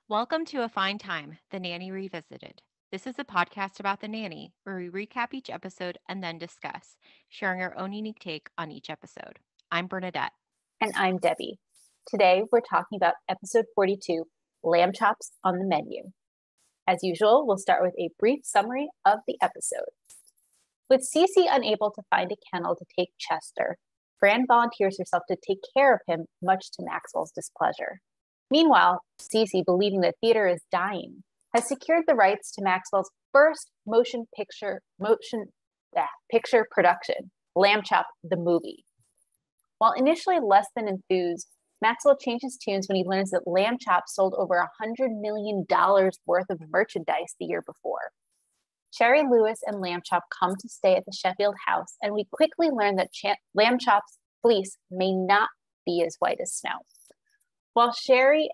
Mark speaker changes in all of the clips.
Speaker 1: Welcome to A Fine Time, The Nanny Revisited. This is a podcast about The Nanny, where we recap each episode and then discuss, sharing our own unique take on each episode. I'm Bernadette.
Speaker 2: And I'm Debbie. Today we're talking about episode 42, Lamb Chops on the Menu. As usual, we'll start with a brief summary of the episode. With Cece unable to find a kennel to take Chester, Fran volunteers herself to take care of him, much to Maxwell's displeasure. Meanwhile, Cece, believing that theater is dying, has secured the rights to Maxwell's first picture production, Lamb Chop the Movie. While initially less than enthused, Maxwell changes tunes when he learns that Lamb Chop sold over $100 million worth of merchandise the year before. Sherry Lewis and Lamb Chop come to stay at the Sheffield house, and we quickly learn that Lamb Chop's fleece may not be as white as snow. While Sherry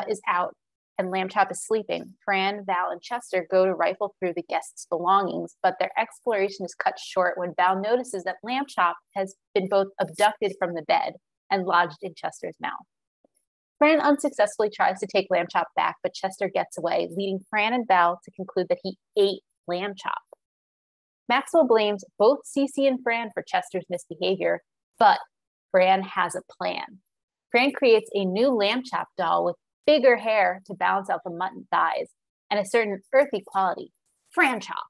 Speaker 2: is out and Lamb Chop is sleeping, Fran, Val, and Chester go to rifle through the guests' belongings, but their exploration is cut short when Val notices that Lamb Chop has been both abducted from the bed and lodged in Chester's mouth. Fran unsuccessfully tries to take Lamb Chop back, but Chester gets away, leading Fran and Val to conclude that he ate Lamb Chop. Maxwell blames both Cece and Fran for Chester's misbehavior, but Fran has a plan. Fran creates a new Lamb Chop doll with bigger hair to balance out the mutton thighs and a certain earthy quality, Fran Chop.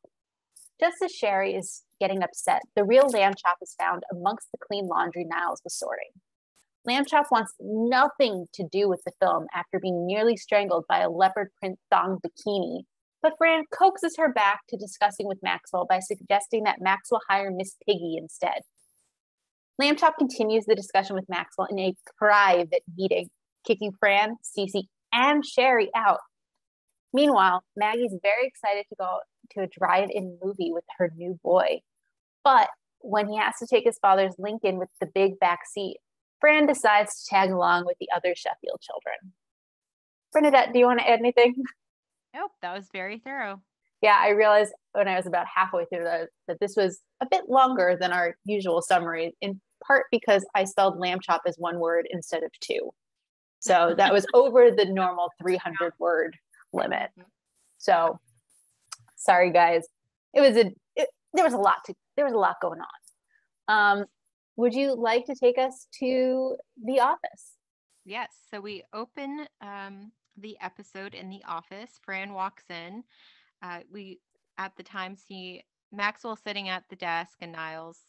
Speaker 2: Just as Sherry is getting upset, the real Lamb Chop is found amongst the clean laundry Niles was sorting. Lamb Chop wants nothing to do with the film after being nearly strangled by a leopard print thong bikini, but Fran coaxes her back to discussing with Maxwell by suggesting that Maxwell hire Miss Piggy instead. Lamb Chop continues the discussion with Maxwell in a private meeting, kicking Fran, Cece, and Sherry out. Meanwhile, Maggie's very excited to go to a drive-in movie with her new boy. But when he has to take his father's Lincoln with the big back seat, Fran decides to tag along with the other Sheffield children. Bernadette, do you want to add anything?
Speaker 1: Nope, that was very thorough.
Speaker 2: Yeah, I realized when I was about halfway through that this was a bit longer than our usual summary, in part because I spelled Lamb Chop as one word instead of two. So that was over the normal 300 word limit. So sorry, guys. There was a lot going on. Would you like to take us to the office?
Speaker 1: Yes. So we open the episode in the office. Fran walks in. We at the time see Maxwell sitting at the desk and Niles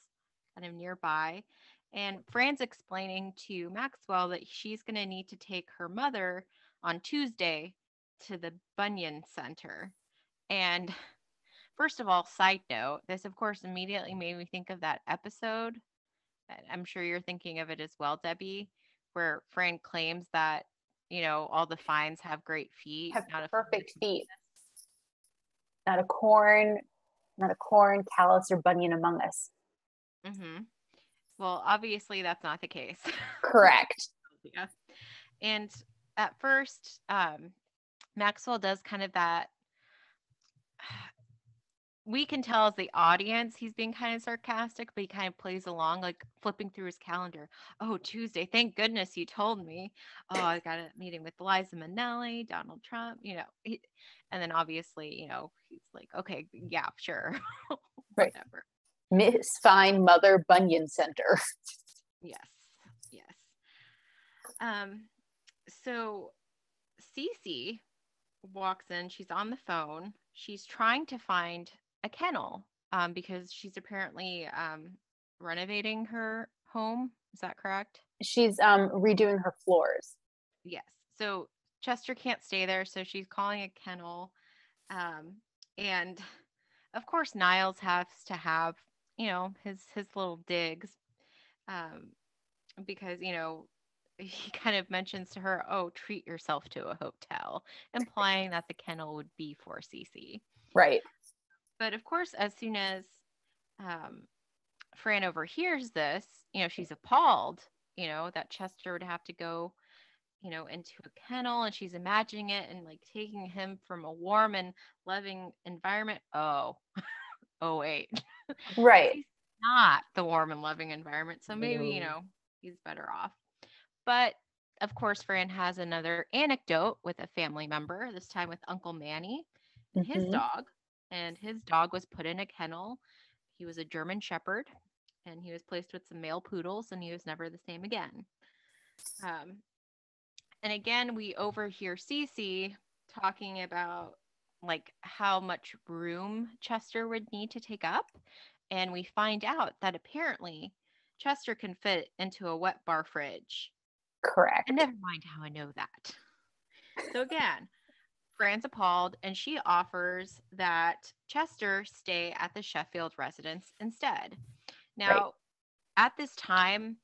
Speaker 1: kind of nearby. And Fran's explaining to Maxwell that she's going to need to take her mother on Tuesday to the Bunyan Center. And first of all, side note, this of course immediately made me think of that episode. I'm sure you're thinking of it as well, Debbie, where Fran claims that, all the Fines have great feet.
Speaker 2: Have perfect feet. Not a corn, callus, or bunion among us.
Speaker 1: Mm-hmm. Well, obviously that's not the case.
Speaker 2: Correct.
Speaker 1: Yeah. And at first, Maxwell does kind of that. We can tell as the audience he's being kind of sarcastic, but he kind of plays along, like flipping through his calendar. Oh, Tuesday. Thank goodness you told me. Oh, I got a meeting with Liza Minnelli, Donald Trump, and then obviously, he's like, okay, yeah, sure.
Speaker 2: Right.
Speaker 1: Whatever.
Speaker 2: Miss Fine Mother Bunyan Center.
Speaker 1: Yes. So Cece walks in. She's on the phone. She's trying to find a kennel because she's apparently renovating her home. Is that correct?
Speaker 2: She's redoing her floors.
Speaker 1: Yes. So Chester can't stay there, so she's calling a kennel. And of course, Niles has to have, his little digs because, he kind of mentions to her, oh, treat yourself to a hotel, implying that the kennel would be for Cece.
Speaker 2: Right.
Speaker 1: But of course, as soon as Fran overhears this, she's appalled, that Chester would have to go, into a kennel, and she's imagining it and like taking him from a warm and loving environment. Oh, wait.
Speaker 2: Right.
Speaker 1: He's not the warm and loving environment. So maybe, he's better off. But of course, Fran has another anecdote with a family member, this time with Uncle Manny and his
Speaker 2: Mm-hmm.
Speaker 1: dog. And his dog was put in a kennel. He was a German Shepherd, and he was placed with some male poodles, and he was never the same again. Um, and again, we overhear Cece talking about like how much room Chester would need to take up. And we find out that apparently Chester can fit into a wet bar fridge. And
Speaker 2: Correct.
Speaker 1: never mind how I know that. So again, Fran's appalled, and she offers that Chester stay at the Sheffield residence instead.
Speaker 2: Right.
Speaker 1: Now, at this time,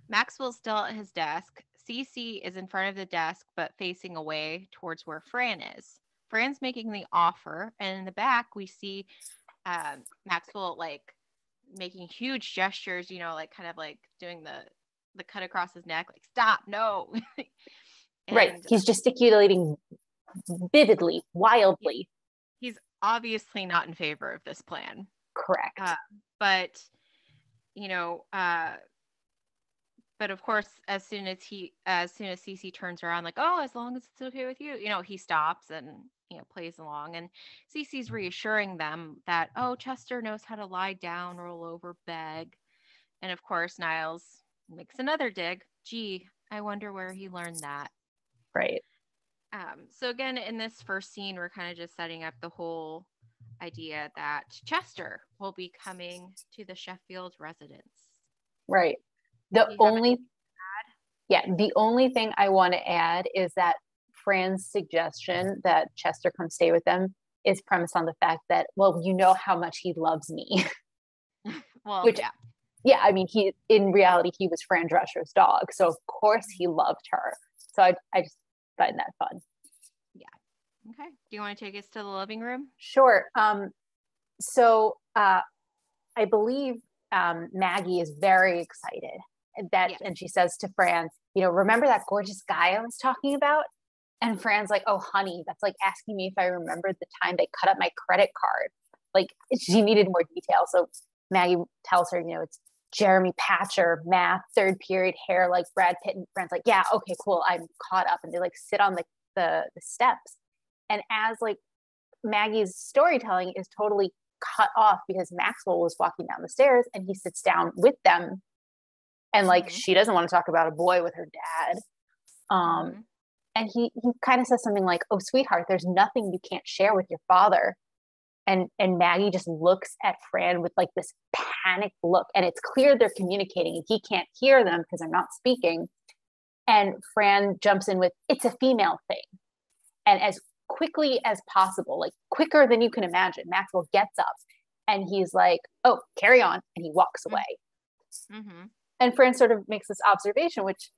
Speaker 1: Maxwell's still at his desk. Cece is in front of the desk, but facing away towards where Fran is. Fran's making the offer, and in the back, we see Maxwell like making huge gestures, like kind of like doing the cut across his neck, like stop, no.
Speaker 2: Right.
Speaker 1: And
Speaker 2: He's gesticulating vividly, wildly.
Speaker 1: he's obviously not in favor of this plan.
Speaker 2: Correct.
Speaker 1: But you know, but of course, as soon as Cece turns around, like, oh, as long as it's okay with you, he stops and plays along, and Cece's reassuring them that, oh, Chester knows how to lie down, roll over, beg, and of course, Niles makes another dig. Gee, I wonder where he learned that.
Speaker 2: Right.
Speaker 1: So again, in this first scene, we're kind of just setting up the whole idea that Chester will be coming to the Sheffield residence.
Speaker 2: Right. The only thing I want to add is that Fran's suggestion that Chester come stay with them is premised on the fact that, well, you know how much he loves me.
Speaker 1: Well,
Speaker 2: Which,
Speaker 1: yeah.
Speaker 2: Yeah, I mean, in reality, he was Fran Drescher's dog. So, of course, he loved her. So, I just find that fun.
Speaker 1: Yeah. Okay. Do you want to take us to the living room?
Speaker 2: Sure. So, I believe Maggie is very excited and she says to Fran, remember that gorgeous guy I was talking about? And Fran's like, oh, honey, that's like asking me if I remembered the time they cut up my credit card. Like, she needed more detail. So Maggie tells her, it's Jeremy Patcher, math, third period, hair like Brad Pitt. And Fran's like, yeah, okay, cool. I'm caught up. And they like sit on the steps. And as like Maggie's storytelling is totally cut off because Maxwell was walking down the stairs and he sits down with them. And like, she doesn't want to talk about a boy with her dad. And he kind of says something like, oh, sweetheart, there's nothing you can't share with your father. And Maggie just looks at Fran with like this panicked look. And it's clear they're communicating and he can't hear them because they're not speaking. And Fran jumps in with, it's a female thing. And as quickly as possible, like quicker than you can imagine, Maxwell gets up and he's like, oh, carry on. And he walks away. And Fran sort of makes this observation, which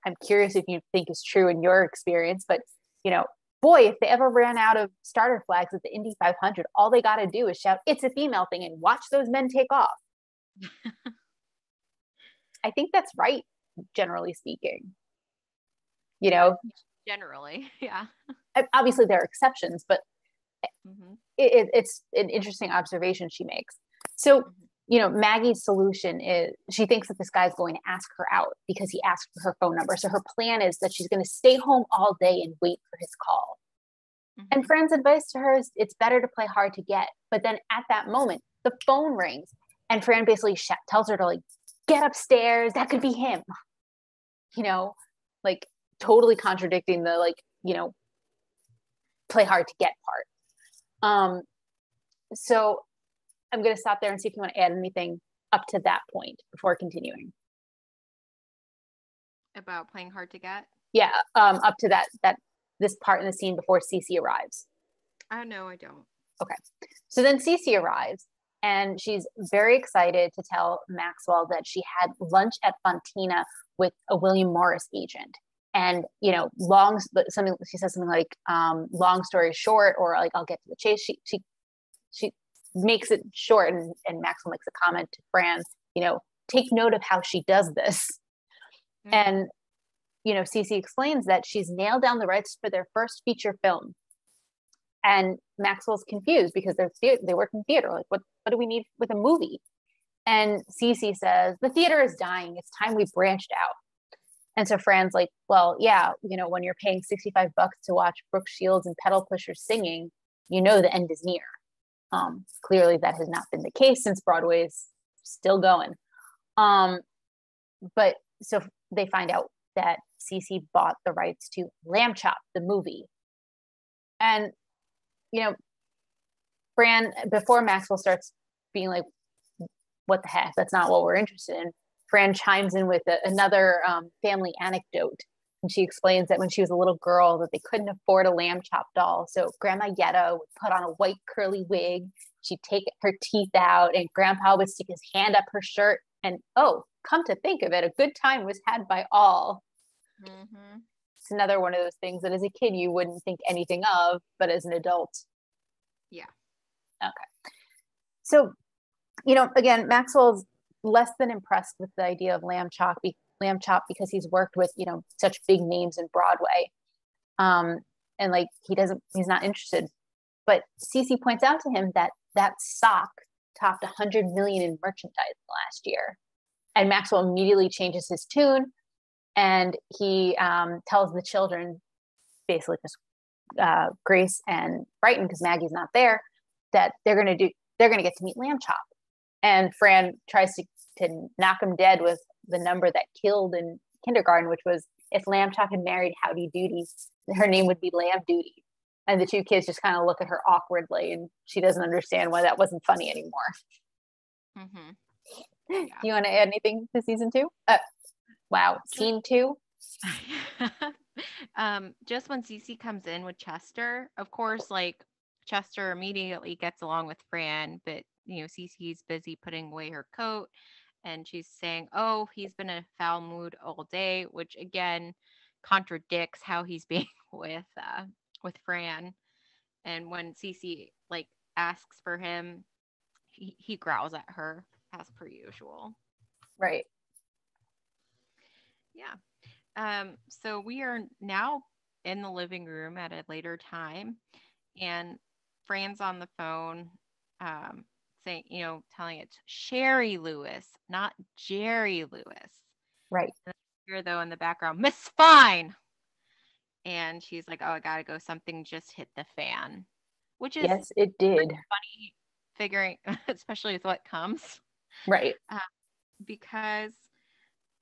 Speaker 2: I'm curious if you think is true in your experience, but boy, if they ever ran out of starter flags at the Indy 500, all they got to do is shout, it's a female thing, and watch those men take off. I think that's right, generally speaking.
Speaker 1: Generally, yeah.
Speaker 2: Obviously, there are exceptions, but it's an interesting observation she makes. So, Maggie's solution is she thinks that this guy's going to ask her out because he asked for her phone number. So her plan is that she's going to stay home all day and wait for his call. And Fran's advice to her is it's better to play hard to get. But then at that moment, the phone rings and Fran basically tells her to like, get upstairs. That could be him. Like totally contradicting the like, play hard to get part. So I'm going to stop there and see if you want to add anything up to that point before continuing.
Speaker 1: About playing hard to get?
Speaker 2: Yeah, up to that this part in the scene before Cece arrives.
Speaker 1: No, I don't.
Speaker 2: Okay. So then Cece arrives and she's very excited to tell Maxwell that she had lunch at Fontina with a William Morris agent. And, she says something like, long story short, or like, I'll get to the chase. She makes it short and Maxwell makes a comment to Fran, take note of how she does this. And, Cece explains that she's nailed down the rights for their first feature film. And Maxwell's confused because they work in theater. Like, what do we need with a movie? And Cece says, the theater is dying. It's time we branched out. And so Fran's like, well, yeah, when you're paying $65 to watch Brooke Shields and pedal pushers singing, the end is near. Clearly that has not been the case since Broadway is still going. But so they find out that Cece bought the rights to Lamb Chop, the movie. And, Fran, before Maxwell starts being like, what the heck, that's not what we're interested in, Fran chimes in with another family anecdote. And she explains that when she was a little girl that they couldn't afford a lamb chop doll. So Grandma Yetta would put on a white curly wig. She'd take her teeth out and Grandpa would stick his hand up her shirt. And oh, come to think of it, a good time was had by all. Mm-hmm. It's another one of those things that as a kid you wouldn't think anything of, but as an adult.
Speaker 1: Yeah.
Speaker 2: Okay. So, again, Maxwell's less than impressed with the idea of lamb chop because he's worked with, such big names in Broadway. And like, he's not interested. But Cece points out to him that sock topped 100 million in merchandise last year. And Maxwell immediately changes his tune and he tells the children, basically just Grace and Brighton, because Maggie's not there, that they're going to get to meet Lamb Chop. And Fran tries to knock him dead with the number that killed in kindergarten, which was, if Lamb Chop had married Howdy Doody, her name would be Lamb Doody. And the two kids just kind of look at her awkwardly, and she doesn't understand why that wasn't funny anymore. Mm-hmm. Yeah. Do you want to add anything to season 2? Wow, scene 2.
Speaker 1: Just when Cece comes in with Chester, of course, like Chester immediately gets along with Fran, but Cece's busy putting away her coat, and she's saying, "Oh, he's been in a foul mood all day," which again contradicts how he's being with Fran. And when Cece like asks for him, he growls at her as per usual.
Speaker 2: Right.
Speaker 1: Yeah. So we are now in the living room at a later time, and Fran's on the phone, saying, telling it Sherry Lewis, not Jerry Lewis.
Speaker 2: Right.
Speaker 1: Here though in the background, Miss Fine. And she's like, "Oh, I gotta go. Something just hit the fan," which is
Speaker 2: yes, it did.
Speaker 1: Funny figuring, especially with what comes.
Speaker 2: Right.
Speaker 1: Because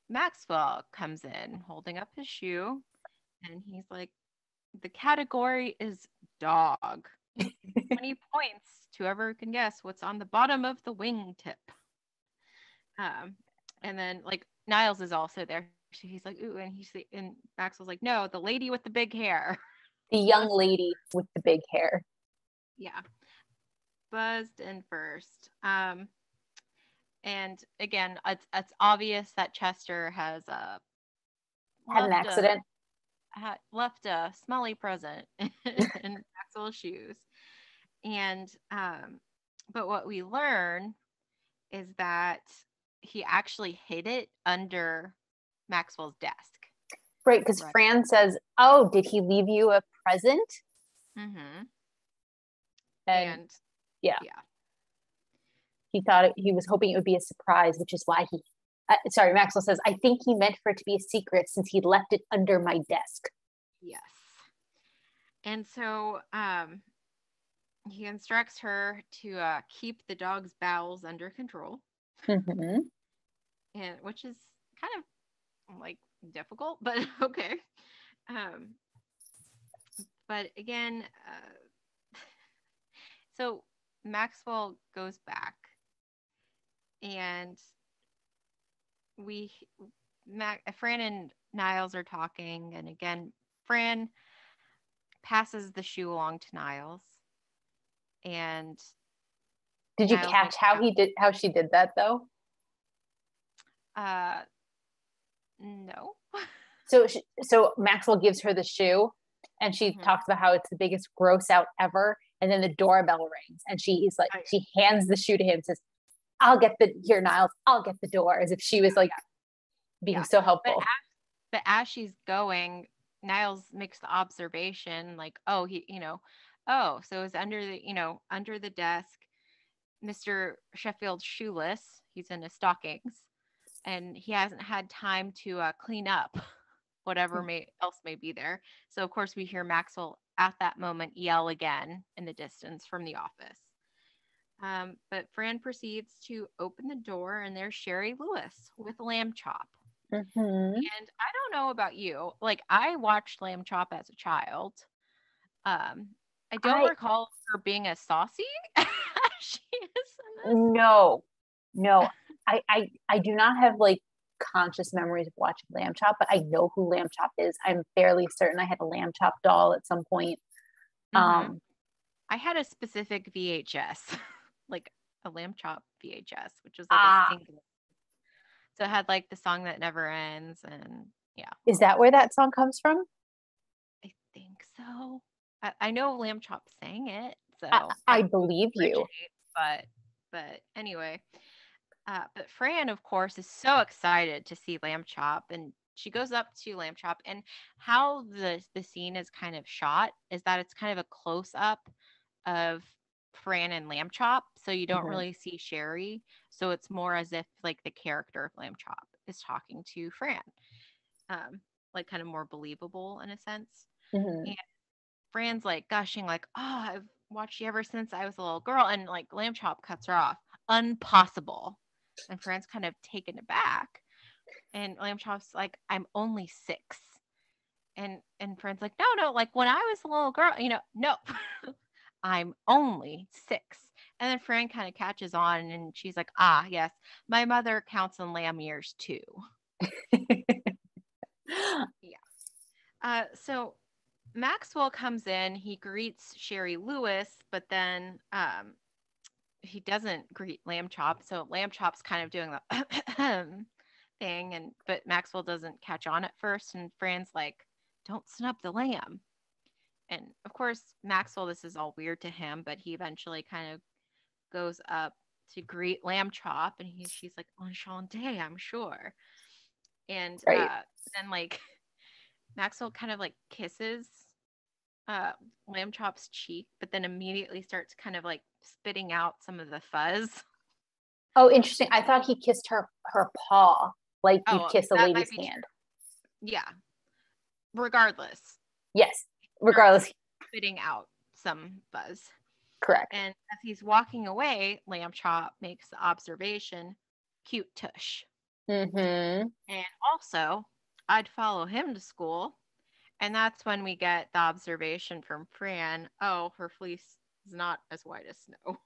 Speaker 1: Maxwell comes in holding up his shoe, and he's like, "The category is dog. 20 points to whoever can guess what's on the bottom of the wingtip." And then like Niles is also there. So he's like, "Ooh," and Maxwell's like, "No, the lady with the big hair."
Speaker 2: The young lady with the big hair.
Speaker 1: Yeah. Buzzed in first. And again, it's obvious that Chester has
Speaker 2: had an accident.
Speaker 1: Left a smelly present in Maxwell's shoes. And but what we learn is that he actually hid it under Maxwell's desk.
Speaker 2: Right, because Fran says, "Oh, did he leave you a present?"
Speaker 1: Mm-hmm.
Speaker 2: And yeah. He thought he was hoping it would be a surprise, which is why Maxwell says, "I think he meant for it to be a secret since he left it under my desk."
Speaker 1: Yes. And so he instructs her to keep the dog's bowels under control.
Speaker 2: Mm-hmm.
Speaker 1: And which is kind of like difficult, but okay. But again, so Maxwell goes back, and Fran and Niles are talking, and again, Fran passes the shoe along to Niles. And
Speaker 2: did you catch how she did that though?
Speaker 1: No.
Speaker 2: So Maxwell gives her the shoe, and she talks about how it's the biggest gross out ever. And then the doorbell rings, and she hands the shoe to him and says, "I'll get Niles, I'll get the door," as if she was being so helpful.
Speaker 1: But as she's going, Niles makes the observation like, "Oh, so it's under the desk. Mr. Sheffield's shoeless. He's in his stockings, and he hasn't had time to clean up." whatever else may be there. So of course we hear Maxwell at that moment yell again in the distance from the office. But Fran proceeds to open the door, and there's Sherry Lewis with Lamb Chop.
Speaker 2: Mm-hmm.
Speaker 1: And I don't know about you, like I watched Lamb Chop as a child. I don't recall her being as saucy as she is in this.
Speaker 2: No, I do not have like conscious memories of watching Lamb Chop, but I know who Lamb Chop is. I'm fairly certain I had a Lamb Chop doll at some point.
Speaker 1: Mm-hmm. I had a specific VHS, like a Lamb Chop VHS, which was like a single. So it had like the song that never ends, and yeah.
Speaker 2: Is that where that song comes from?
Speaker 1: I think so. I know Lamb Chop sang it, so
Speaker 2: I believe you.
Speaker 1: But anyway, but Fran, of course, is so excited to see Lamb Chop, and she goes up to Lamb Chop. And how the scene is kind of shot is that it's kind of a close up of Fran and Lamb Chop, so you don't really see Sherry. So it's more as if like the character of Lamb Chop is talking to Fran, like kind of more believable in a sense. And Fran's like gushing, like, "Oh, I've watched you ever since I was a little girl," and like Lamb Chop cuts her off. Unpossible. And Fran's kind of taken aback. And Lamb Chop's like, "I'm only 6." And Fran's like, no, like when I was a little girl, no, I'm only 6. And then Fran kind of catches on, and she's like, "Ah, yes, my mother counts in lamb years too." Yeah. So Maxwell comes in, he greets Sherry Lewis, but then he doesn't greet Lamb Chop. So Lamb Chop's kind of doing the thing, but Maxwell doesn't catch on at first, and Fran's like, "Don't snub the lamb." And of course, Maxwell, this is all weird to him, but he eventually kind of goes up to greet Lamb Chop, and she's like, "Enchanté, I'm sure." And then like Maxwell kind of like kisses Lamb Chop's cheek, but then immediately starts kind of like spitting out some of the fuzz.
Speaker 2: Oh, interesting. I thought he kissed her paw, like you kiss a lady's hand.
Speaker 1: Yeah. Regardless.
Speaker 2: Yes. Regardless.
Speaker 1: Spitting out some fuzz.
Speaker 2: Correct.
Speaker 1: And as he's walking away, Lamb Chop makes the observation, "Cute tush." And also, I'd follow him to school. And that's when we get the observation from Fran, "Oh, her fleece is not as white as snow."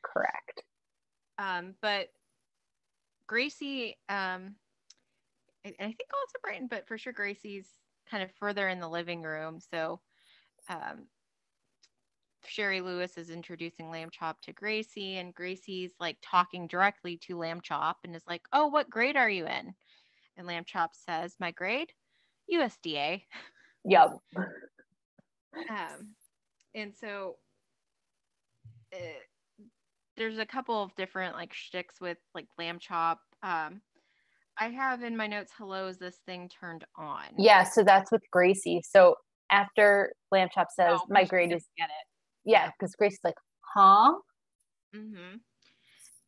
Speaker 2: Correct.
Speaker 1: But Gracie, and I think also Brighton, but for sure Gracie's kind of further in the living room. So Sherry Lewis is introducing Lamb Chop to Gracie, and Gracie's like talking directly to Lamb Chop and is like, "Oh, what grade are you in?" And Lamb Chop says, "My grade? USDA."
Speaker 2: Yep.
Speaker 1: And so there's a couple of different like shticks with like Lamb Chop. I have in my notes, "Hello, is this thing turned on?"
Speaker 2: Yeah, so that's with Gracie. So after Lamb Chop says, "My grade is,"
Speaker 1: get it.
Speaker 2: Yeah, because Gracie's like, "Huh?"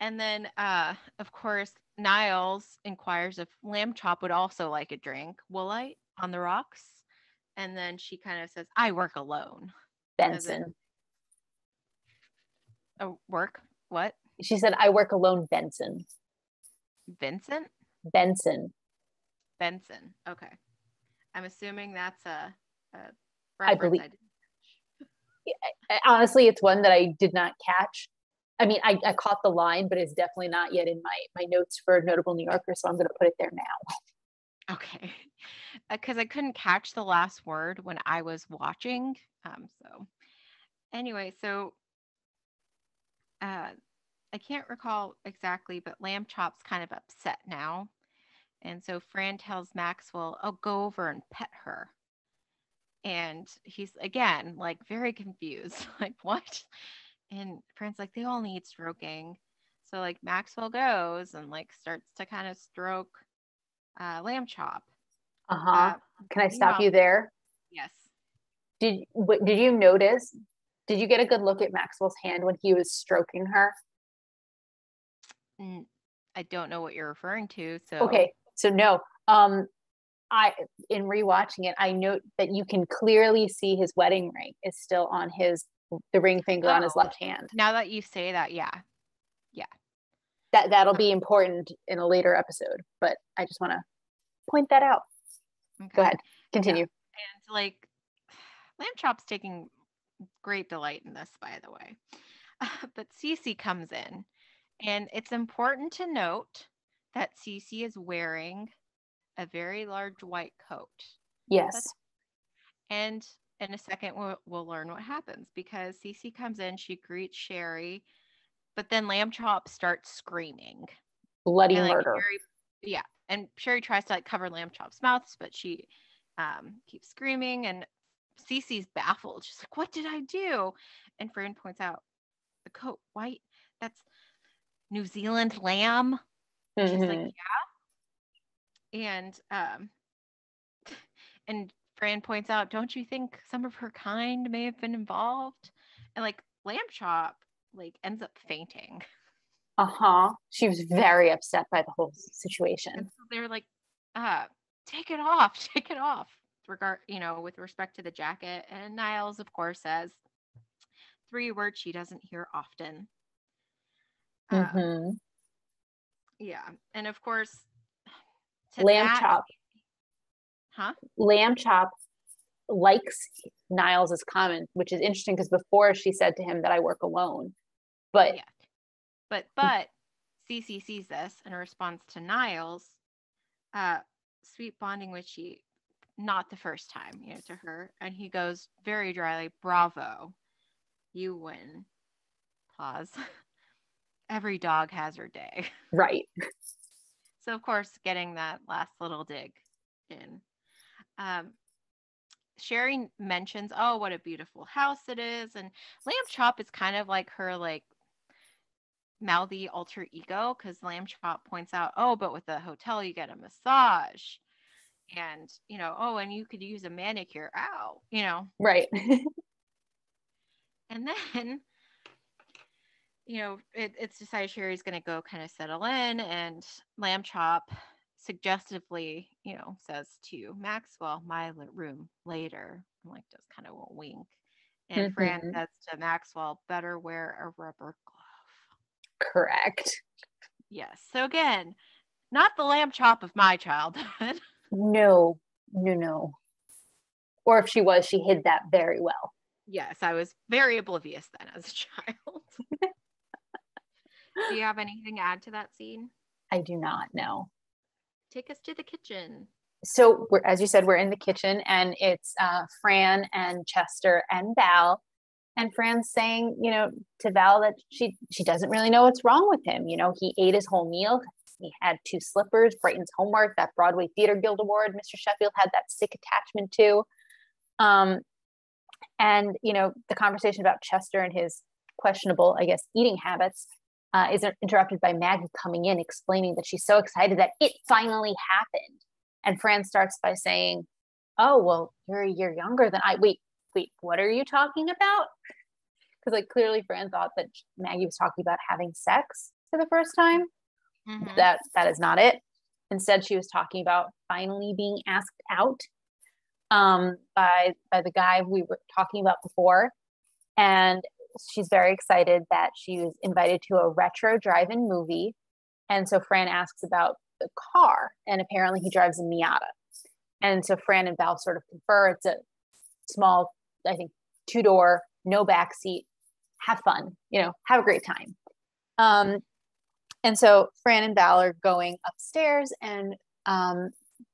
Speaker 1: And then, of course, Niles inquires if Lamb Chop would also like a drink. "Woolite on the rocks?" And then she kind of says, "I work alone."
Speaker 2: Benson.
Speaker 1: Oh, work? What?
Speaker 2: She said, "I work alone, Benson."
Speaker 1: Vincent?
Speaker 2: Benson.
Speaker 1: Okay. I'm assuming that's a reference.
Speaker 2: I believe. Honestly, it's one that I did not catch. I mean, I caught the line, but it's definitely not yet in my notes for Notable New Yorker, so I'm going to put it there now.
Speaker 1: Okay. Because I couldn't catch the last word when I was watching. So anyway, so I can't recall exactly, but Lamb Chop's kind of upset now. And so Fran tells Maxwell, "Oh, go over and pet her." And he's again like very confused, like, "What?" And Fran's like, "They all need stroking." So like Maxwell goes and like starts to kind of stroke Lamb Chop.
Speaker 2: Can I stop you there?
Speaker 1: Yes.
Speaker 2: Did you notice? Did you get a good look at Maxwell's hand when he was stroking her?
Speaker 1: I don't know what you're referring to. So
Speaker 2: okay, so no. in rewatching it, I note that you can clearly see his wedding ring is still on the ring finger on his left hand.
Speaker 1: Now that you say that, yeah.
Speaker 2: That'll be important in a later episode, but I just want to point that out. Okay. Go ahead, continue.
Speaker 1: Yeah. And like, Lamb Chop's taking great delight in this, by the way. But Cece comes in, and it's important to note that Cece is wearing a very large white coat.
Speaker 2: Yes.
Speaker 1: And in a second, we'll learn what happens, because Cece comes in, she greets Sherry, but then Lamb Chop starts screaming.
Speaker 2: Bloody murder.
Speaker 1: Sherry, and Sherry tries to like cover Lamb Chop's mouth, but she keeps screaming, and Cece's baffled. She's like, "What did I do?" And Fran points out, the coat, white, that's New Zealand lamb. Mm-hmm. She's like, yeah. And Fran points out, don't you think some of her kind may have been involved? And like, Lamb Chop like ends up fainting.
Speaker 2: She was very upset by the whole situation.
Speaker 1: And so they're like, take it off. With respect to the jacket. And Niles, of course, says 3 words she doesn't hear often. Yeah. And of course,
Speaker 2: Lamb Chop. Lamb Chop likes Niles' comment, which is interesting because before she said to him that I work alone. But
Speaker 1: Cece sees this and responds to Niles, sweet bonding with she, not the first time, to her. And he goes very dryly, bravo, you win. Pause. Every dog has her day.
Speaker 2: Right.
Speaker 1: So, of course, getting that last little dig in. Sherry mentions, oh, what a beautiful house it is. And Lamb Chop is kind of like her, like, mouthy alter ego, because Lamb Chop points out, oh, but with the hotel, you get a massage. And, and you could use a manicure. Ow,
Speaker 2: Right.
Speaker 1: And then, it's decided Sherry's going to go kind of settle in, and Lamb Chop suggestively, says to Maxwell, my room later. I'm like, does kind of a wink. And Fran says to Maxwell, better wear a rubber glove.
Speaker 2: Correct.
Speaker 1: Yes. So again, not the Lamb Chop of my childhood.
Speaker 2: No. Or if she was, she hid that very well.
Speaker 1: Yes, I was very oblivious then as a child. Do you have anything to add to that scene?
Speaker 2: I do not, no.
Speaker 1: Take us to the kitchen.
Speaker 2: So, as you said, we're in the kitchen, and it's Fran and Chester and Val. And Fran's saying, to Val that she doesn't really know what's wrong with him. He ate his whole meal. He had 2 slippers, Brighton's homework, that Broadway Theater Guild Award Mr. Sheffield had that sick attachment to. And, the conversation about Chester and his questionable, I guess, eating habits is interrupted by Maggie coming in, explaining that she's so excited that it finally happened. And Fran starts by saying, oh, well, you're a year younger than I. Wait, what are you talking about? Because like clearly Fran thought that Maggie was talking about having sex for the first time. Mm-hmm. That is not it. Instead, she was talking about finally being asked out by the guy we were talking about before. And she's very excited that she was invited to a retro drive-in movie. And so Fran asks about the car, and apparently he drives a Miata. And so Fran and Val sort of confer. It's a small, I think, 2-door, no backseat. Have fun, have a great time. And so Fran and Val are going upstairs, and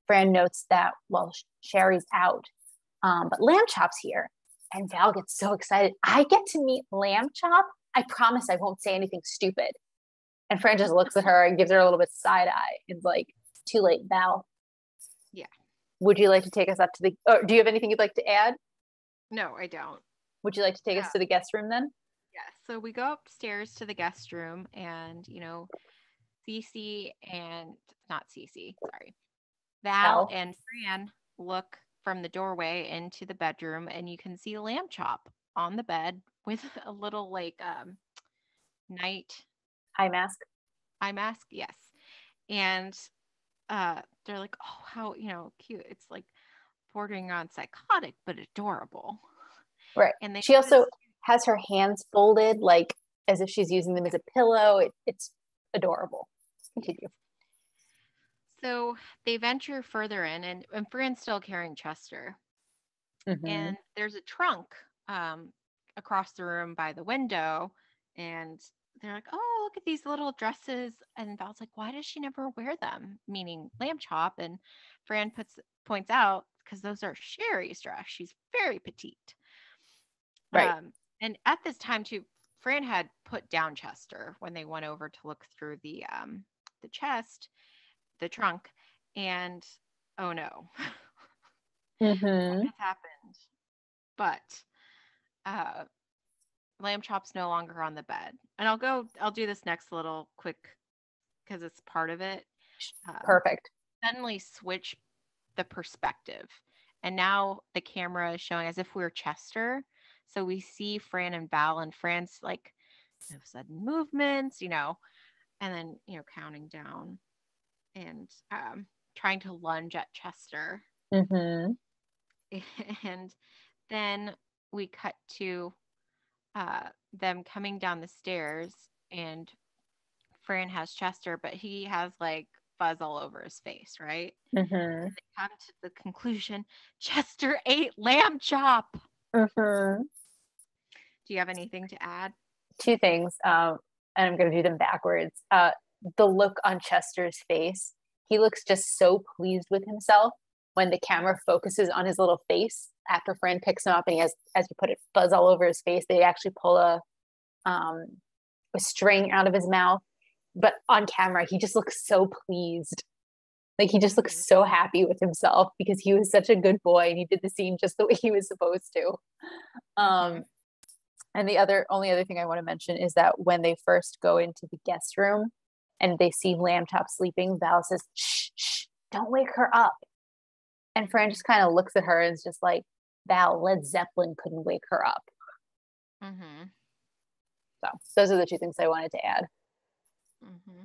Speaker 2: Fran notes that, well, Sherry's out, but Lamb Chop's here. And Val gets so excited. I get to meet Lamb Chop. I promise I won't say anything stupid. And Fran just looks at her and gives her a little bit side eye. It's like, too late, Val.
Speaker 1: Yeah.
Speaker 2: Would you like to take us up to or do you have anything you'd like to add?
Speaker 1: No, I don't.
Speaker 2: Would you like to take us to the guest room then?
Speaker 1: Yes. So we go upstairs to the guest room, and, Val and Fran look from the doorway into the bedroom, and you can see Lamb Chop on the bed with a little night
Speaker 2: eye mask.
Speaker 1: Yes. And they're like, oh, how, cute. It's like bordering on psychotic, but adorable.
Speaker 2: Right.
Speaker 1: And they
Speaker 2: She also
Speaker 1: notice,
Speaker 2: has her hands folded, like as if she's using them as a pillow. It's adorable. Continue.
Speaker 1: so they venture further in, and Fran's still carrying Chester.
Speaker 2: Mm-hmm.
Speaker 1: And there's a trunk across the room by the window. And they're like, oh, look at these little dresses. And Val's like, why does she never wear them? Meaning Lamb Chop. And Fran points out, because those are Sherry's dress. She's very petite.
Speaker 2: Right.
Speaker 1: And at this time too, Fran had put down Chester when they went over to look through the chest, the trunk, and oh no, what
Speaker 2: Mm-hmm.
Speaker 1: has happened? But uh, Lamb Chop's no longer on the bed, and I'll do this next little quick because it's part of it. Um,
Speaker 2: Perfect.
Speaker 1: Suddenly switch the perspective, and now the camera is showing as if we were Chester. So we see Fran and Val, and Fran's like sudden movements, and then counting down and trying to lunge at Chester.
Speaker 2: Mm-hmm.
Speaker 1: And then we cut to them coming down the stairs, and Fran has Chester, but he has like fuzz all over his face, right?
Speaker 2: Mm-hmm.
Speaker 1: And they come to the conclusion Chester ate Lamb Chop.
Speaker 2: Mm-hmm.
Speaker 1: Do you have anything to add?
Speaker 2: Two things, and I'm going to do them backwards. The look on Chester's face, he looks just so pleased with himself when the camera focuses on his little face after Fran picks him up and he has, as you put it, fuzz all over his face. They actually pull a string out of his mouth, but on camera, he just looks so pleased. Like he just looks so happy with himself because he was such a good boy and he did the scene just the way he was supposed to.
Speaker 1: Mm-hmm.
Speaker 2: And the only other thing I want to mention is that when they first go into the guest room and they see Lamb Chop sleeping, Val says, shh, shh, don't wake her up. And Fran just kind of looks at her and is just like, Val, Led Zeppelin couldn't wake her up.
Speaker 1: Mm-hmm.
Speaker 2: So those are the two things I wanted to add.
Speaker 1: Mm-hmm.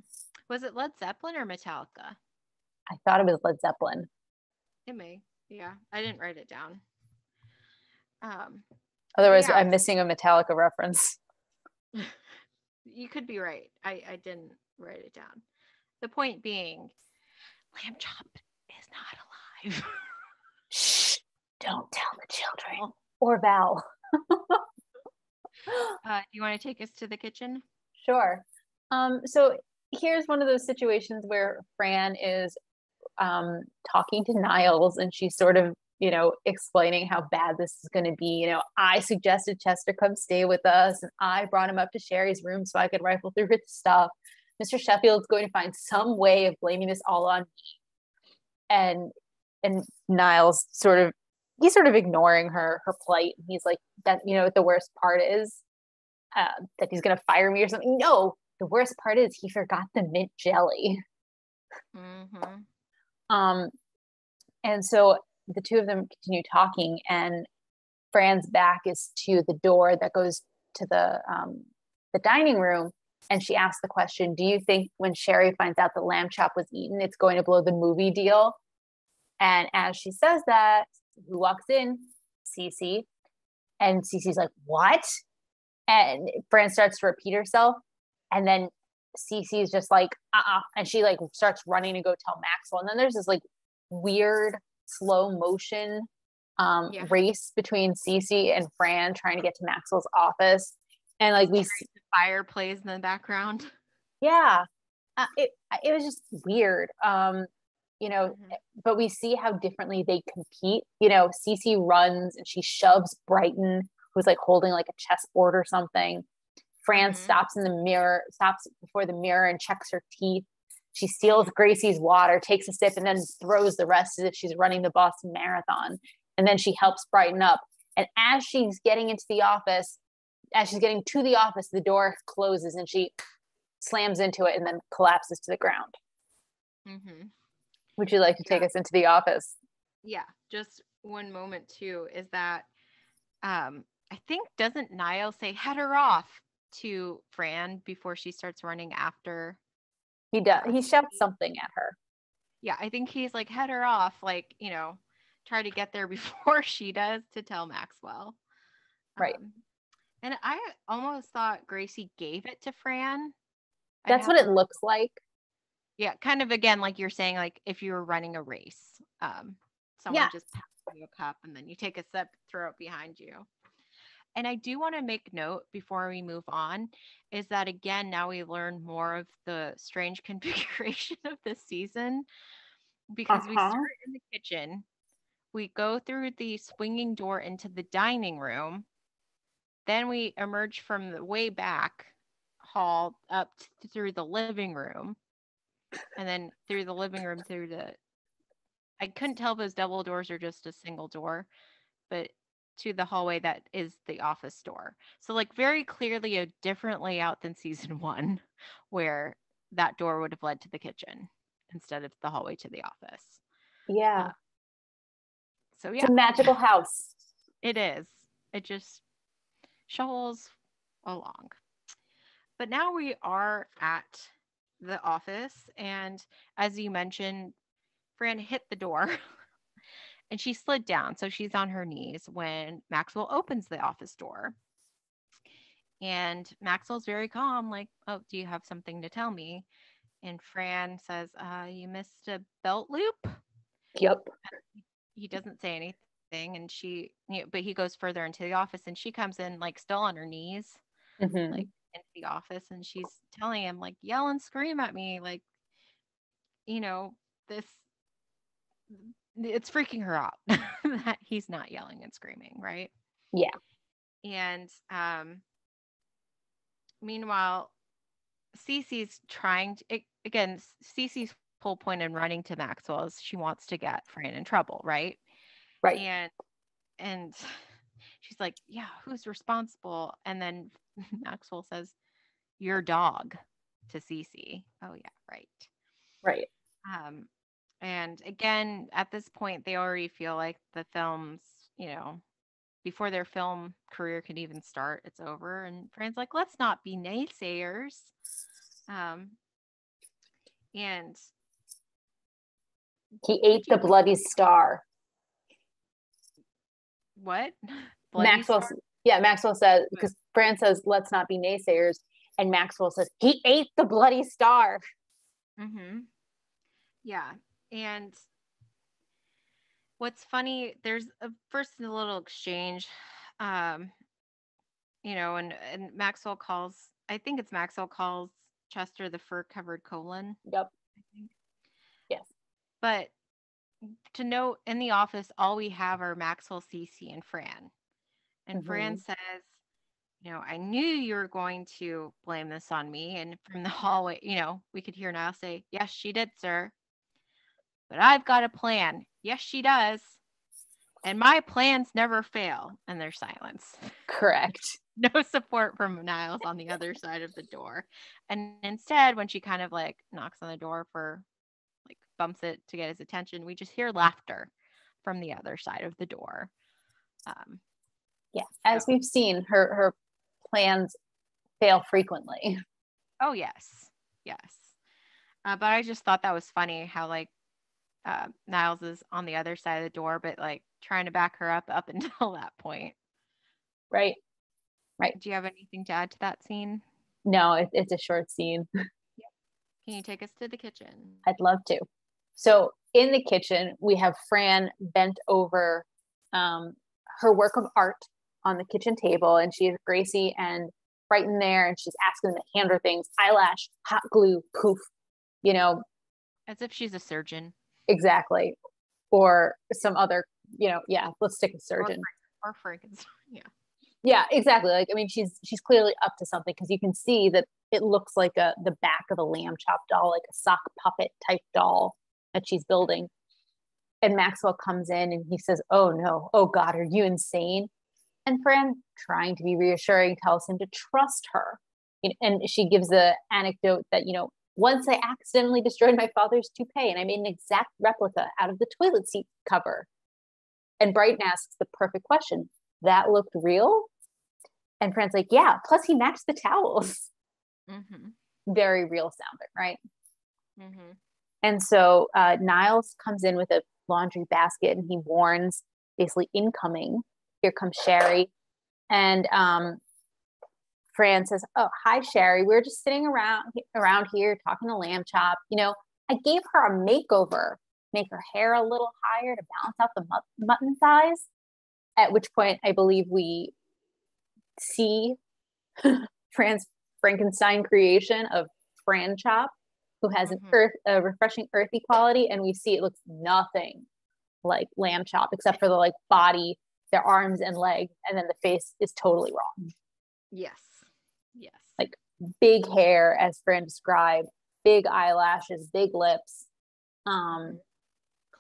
Speaker 1: Was it Led Zeppelin or Metallica?
Speaker 2: I thought it was Led Zeppelin.
Speaker 1: It may. Yeah, I didn't write it down. But
Speaker 2: Otherwise,
Speaker 1: yeah,
Speaker 2: I'm missing a Metallica reference.
Speaker 1: you could be right. I didn't write it down. The point being, Lamb Chop is not alive.
Speaker 2: Shh, don't tell the children. Or Val.
Speaker 1: Do you want to take us to the kitchen?
Speaker 2: Sure. So here's one of those situations where Fran is talking to Niles and she's sort of, explaining how bad this is going to be. I suggested Chester come stay with us and I brought him up to Sherry's room so I could rifle through his stuff. Mr. Sheffield's going to find some way of blaming this all on me. And Niles he's sort of ignoring her plight. He's like, that, what the worst part is? That he's going to fire me or something. No, the worst part is he forgot the mint jelly.
Speaker 1: Mm-hmm.
Speaker 2: And so the two of them continue talking, and Fran's back is to the door that goes to the dining room, and she asks the question, do you think when Sherry finds out the lamb chop was eaten, it's going to blow the movie deal? And as she says that, who walks in? Cece. And Cece's like, what? And Fran starts to repeat herself. And then Cece's just like, and she like starts running to go tell Maxwell. And then there's this like weird slow motion race between Cece and Fran trying to get to Maxwell's office. And like
Speaker 1: the fire plays in the background.
Speaker 2: Yeah. It was just weird. But we see how differently they compete. Cece runs and she shoves Brighton, who's like holding like a chessboard or something. Fran stops before the mirror and checks her teeth. She steals Gracie's water, takes a sip, and then throws the rest as if she's running the Boston Marathon. And then she helps Brighton up. And as she's getting to the office, the door closes and she slams into it and then collapses to the ground.
Speaker 1: Mm-hmm.
Speaker 2: Would you like to take us into the office?
Speaker 1: Yeah, just one moment too is that I think doesn't Niall say head her off to Fran before she starts running after?
Speaker 2: He does. He shouts something at her.
Speaker 1: Yeah, I think he's like, head her off, like, try to get there before she does to tell Maxwell.
Speaker 2: Right.
Speaker 1: Um, and I almost thought Gracie gave it to Fran. I'd
Speaker 2: That's
Speaker 1: have
Speaker 2: what
Speaker 1: to,
Speaker 2: it looks like.
Speaker 1: yeah, kind of again, like you're saying, like if you were running a race, someone
Speaker 2: Yeah.
Speaker 1: just passes you a cup and then you take a sip, throw it behind you. And I do want to make note before we move on is that again, now we learn more of the strange configuration of this season because we
Speaker 2: Uh-huh.
Speaker 1: start in the kitchen, we go through the swinging door into the dining room, then we emerge from the way back hall up through the living room, and then through the living room through the I couldn't tell if it was double doors or just a single door, but to the hallway that is the office door. So like very clearly a different layout than season 1 where that door would have led to the kitchen instead of the hallway to the office.
Speaker 2: Yeah.
Speaker 1: So
Speaker 2: It's
Speaker 1: yeah,
Speaker 2: a magical house.
Speaker 1: it is. It just shuffles along. But now we are at the office, and as you mentioned, Fran hit the door and she slid down. So she's on her knees when Maxwell opens the office door. And Maxwell's very calm, like, oh, do you have something to tell me? And Fran says, you missed a belt loop.
Speaker 2: Yep.
Speaker 1: He doesn't say anything. And but he goes further into the office and she comes in, like, still on her knees,
Speaker 2: Mm-hmm.
Speaker 1: like, into the office. And she's telling him, like, yell and scream at me. Like, you know, this, it's freaking her out that he's not yelling and screaming. Right.
Speaker 2: Yeah.
Speaker 1: And meanwhile, Cece's trying to, again, Cece's whole point in running to Maxwell is she wants to get Fran in trouble, right?
Speaker 2: Right.
Speaker 1: And she's like, yeah, who's responsible? And then Maxwell says, your dog to Cece. Oh yeah, right.
Speaker 2: Right.
Speaker 1: Um, and again, at this point, they already feel like the film's, before their film career can even start, it's over. And Fran's like, let's not be naysayers. Um, and
Speaker 2: He ate the bloody star.
Speaker 1: what? Bloody
Speaker 2: Maxwell,
Speaker 1: star?
Speaker 2: yeah, Maxwell says, because Fran says, let's not be naysayers. And Maxwell says, he ate the bloody star.
Speaker 1: Mm-hmm. Yeah. And what's funny, there's first a little exchange, um, and Maxwell calls, I think it's Maxwell calls Chester the fur covered colon,
Speaker 2: Yep.
Speaker 1: I think.
Speaker 2: Yes.
Speaker 1: But to note, in the office, all we have are Maxwell, Cece, and Fran. And
Speaker 2: Mm-hmm.
Speaker 1: Fran says, I knew you were going to blame this on me. And from the hallway, we could hear Niall say, yes, she did, sir. But I've got a plan. Yes, she does. And my plans never fail. And there's silence.
Speaker 2: Correct.
Speaker 1: No support from Niles on the other side of the door. And instead, when she kind of like knocks on the door like bumps it to get his attention, we just hear laughter from the other side of the door.
Speaker 2: Yeah. As we've seen, her plans fail frequently.
Speaker 1: Oh, yes. Yes. But I just thought that was funny how like Niles is on the other side of the door, but like trying to back her up until that point.
Speaker 2: Right. Right.
Speaker 1: Do you have anything to add to that scene?
Speaker 2: No, it's a short scene.
Speaker 1: Can you take us to the kitchen?
Speaker 2: I'd love to. So in the kitchen, we have Fran bent over her work of art on the kitchen table, and she has Gracie and Brighton there, and she's asking them to hand her things, eyelash, hot glue, poof,
Speaker 1: As if she's a surgeon.
Speaker 2: exactly. Or some other, yeah, let's stick with surgeon.
Speaker 1: Or Frankenstein, yeah.
Speaker 2: Yeah, exactly. Like, I mean, she's clearly up to something because you can see that it looks like the back of a lamb chop doll, like a sock puppet type doll that she's building. And Maxwell comes in and he says, "Oh no, oh God, are you insane?" And Fran, trying to be reassuring, tells him to trust her. And she gives the anecdote that, once I accidentally destroyed my father's toupee and I made an exact replica out of the toilet seat cover. And Brighton asks the perfect question, that looked real? And Fran's like, yeah, plus he matched the towels.
Speaker 1: Mm-hmm.
Speaker 2: Very real sounding, right?
Speaker 1: Mm-hmm.
Speaker 2: And so Niles comes in with a laundry basket and he warns, basically incoming, here comes Sherry. And Fran says, "Oh, hi, Sherry. We are just sitting around here talking to Lamb Chop. I gave her a makeover, make her hair a little higher to balance out the mutton thighs." At which point, I believe we see Fran's Frankenstein creation of Fran Chop, who has a refreshing earthy quality, and we see it looks nothing like Lamb Chop except for the like body, their arms and legs, and then the face is totally wrong.
Speaker 1: Yes. Yes.
Speaker 2: Like big hair, as Fran described, big eyelashes, big lips.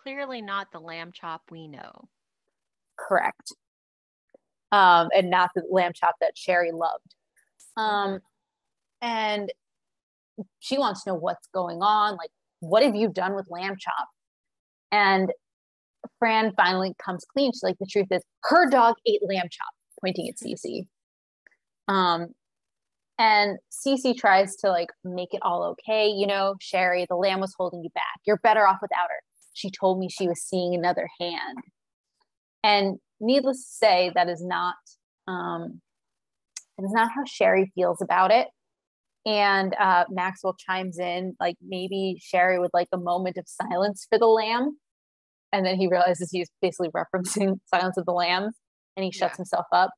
Speaker 1: Clearly not the Lamb Chop we know.
Speaker 2: Correct. And not the Lamb Chop that Sherry loved. And she wants to know what's going on. Like, what have you done with Lamb Chop? And Fran finally comes clean. She's like, the truth is, her dog ate Lamb Chop, pointing at Cece. And Cece tries to like make it all okay. Sherry, the lamb was holding you back. You're better off without her. She told me she was seeing another hand. And needless to say, that is not how Sherry feels about it. And Maxwell chimes in, like maybe Sherry would like a moment of silence for the lamb. And then he realizes he's basically referencing Silence of the Lambs, and he shuts himself up.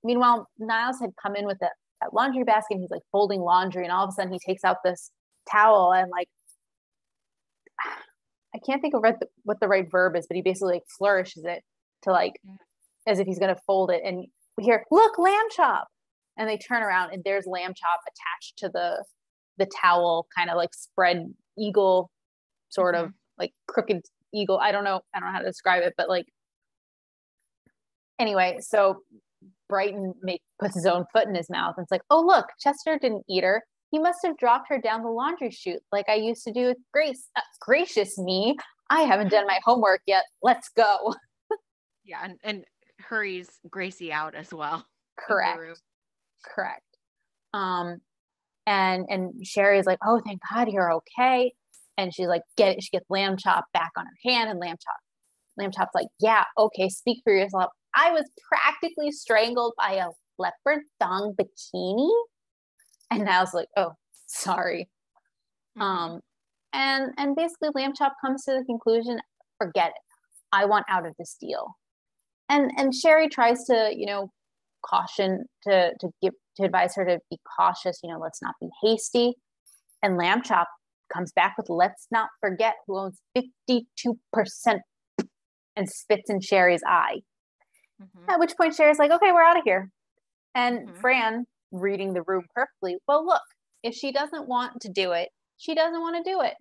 Speaker 2: Meanwhile, Niles had come in with that laundry basket, and he's like folding laundry, and all of a sudden he takes out this towel and like, I can't think of what the right verb is, but he basically like flourishes it to like, as if he's going to fold it. And we hear, "Look, Lamb Chop." And they turn around and there's Lamb Chop attached to the towel, kind of like spread eagle, sort of like crooked eagle. I don't know how to describe it, but like, anyway, so Brighton puts his own foot in his mouth and it's like, "Oh, look, Chester didn't eat her. He must have dropped her down the laundry chute like I used to do with Grace." Gracious me, I haven't done my homework yet. Let's go.
Speaker 1: Yeah, and hurries Gracie out as well.
Speaker 2: Correct. And Sherry's like, "Oh, thank God you're okay." And she's like, she gets Lamb Chop back on her hand, and Lamb Chop's like, "Yeah, okay, speak for yourself. I was practically strangled by a leopard thong bikini." And I was like, "Oh, sorry." And basically Lamb Chop comes to the conclusion, forget it. I want out of this deal. And Sherry tries to, caution to advise her to be cautious, let's not be hasty. And Lamb Chop comes back with, "Let's not forget who owns 52%," and spits in Sherry's eye. At which point Sherry's like, "Okay, we're out of here." And Fran, reading the room perfectly, "Well, look, if she doesn't want to do it, she doesn't want to do it."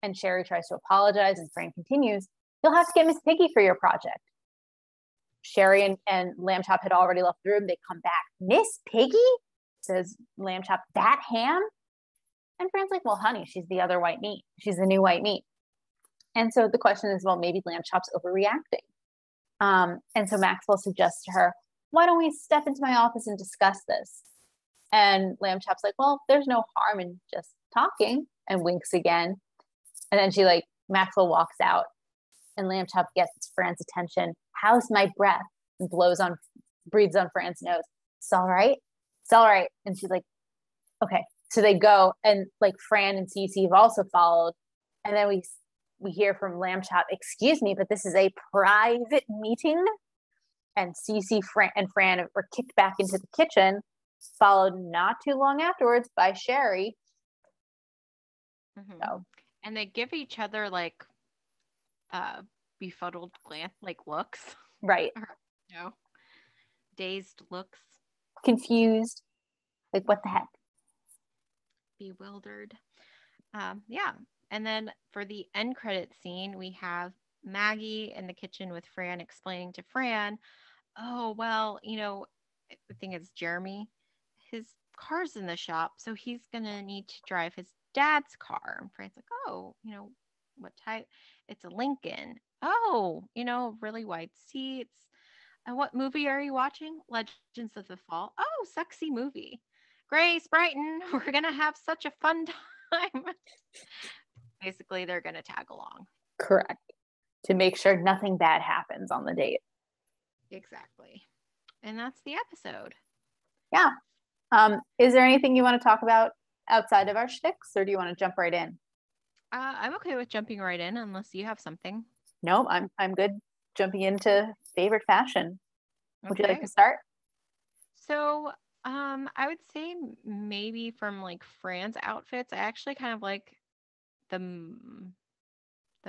Speaker 2: And Sherry tries to apologize, and Fran continues, "You'll have to get Miss Piggy for your project." Sherry and Lamb Chop had already left the room. They come back. "Miss Piggy?" says Lamb Chop. "That ham?" And Fran's like, "Well, honey, she's the other white meat. She's the new white meat." And so the question is, well, maybe Lamb Chop's overreacting. And so Maxwell suggests to her, "Why don't we step into my office and discuss this?" And Lamb Chop's like, "Well, there's no harm in just talking," and winks again. And then Maxwell walks out, and Lamb Chop gets Fran's attention. "How's my breath?" And breathes on Fran's nose. "It's all right. It's all right." And she's like, "Okay." So they go, and like Fran and Cece have also followed. And then we hear from Lamb Chop, "Excuse me, but this is a private meeting." And Cece and Fran are kicked back into the kitchen, followed not too long afterwards by Sherry. So,
Speaker 1: and they give each other like befuddled glance, like looks.
Speaker 2: Right.
Speaker 1: Dazed looks.
Speaker 2: Confused. Like, what the heck?
Speaker 1: Bewildered. Yeah. And then for the end credit scene, we have Maggie in the kitchen with Fran explaining to Fran, "Oh, well, the thing is, Jeremy, his car's in the shop, so he's going to need to drive his dad's car." And Fran's like, "Oh, what type?" "It's a Lincoln." "Oh, really wide seats." "And what movie are you watching?" "Legends of the Fall." "Oh, sexy movie." "Grace, Brighton, we're going to have such a fun time." time. Basically, they're going to tag along.
Speaker 2: Correct. To make sure nothing bad happens on the date.
Speaker 1: Exactly. And that's the episode.
Speaker 2: Yeah. Is there anything you want to talk about outside of our shticks, or do you want to jump right in?
Speaker 1: I'm okay with jumping right in unless you have something.
Speaker 2: No, I'm good jumping into favorite fashion. Would you like
Speaker 1: Okay.
Speaker 2: to start?
Speaker 1: So, I would say maybe from like Fran's outfits, I actually kind of like the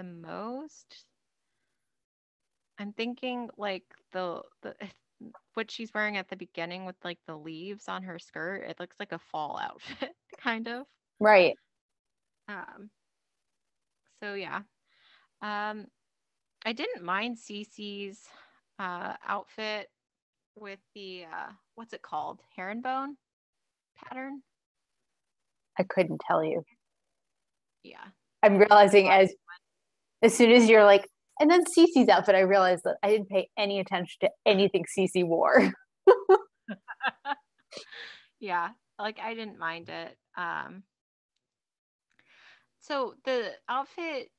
Speaker 1: most. I'm thinking like the what she's wearing at the beginning with like the leaves on her skirt. It looks like a fall outfit, kind of.
Speaker 2: Right.
Speaker 1: Um, so yeah. Um, I didn't mind Cece's outfit with the what's it called? Herringbone pattern.
Speaker 2: I couldn't tell you.
Speaker 1: Yeah.
Speaker 2: I'm realizing as soon as you're like, and then Cece's outfit, I realized that I didn't pay any attention to anything Cece wore.
Speaker 1: Yeah, like I didn't mind it. So the outfit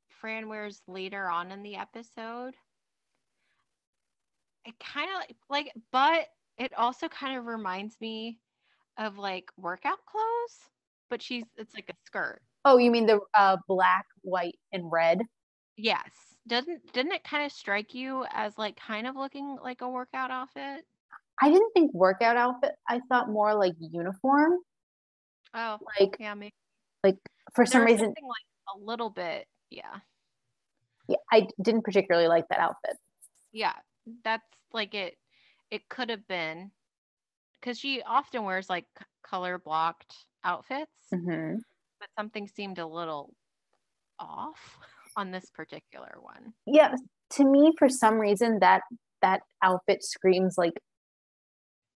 Speaker 1: Fran wears later on in the episode, it kind of but it also kind of reminds me of like workout clothes, but it's like a skirt.
Speaker 2: Oh, you mean the black, white, and red?
Speaker 1: Yes. Didn't it kind of strike you as like kind of looking like a workout outfit?
Speaker 2: I didn't think workout outfit. I thought more like uniform.
Speaker 1: Oh,
Speaker 2: Like,
Speaker 1: yeah, maybe.
Speaker 2: like for
Speaker 1: There
Speaker 2: some
Speaker 1: was
Speaker 2: reason,
Speaker 1: something like a little bit, yeah.
Speaker 2: yeah, I didn't particularly like that outfit.
Speaker 1: Yeah, that's like it could have been because she often wears like color blocked outfits,
Speaker 2: Mm-hmm.
Speaker 1: but something seemed a little off on this particular one.
Speaker 2: Yeah, to me, for some reason, that outfit screams like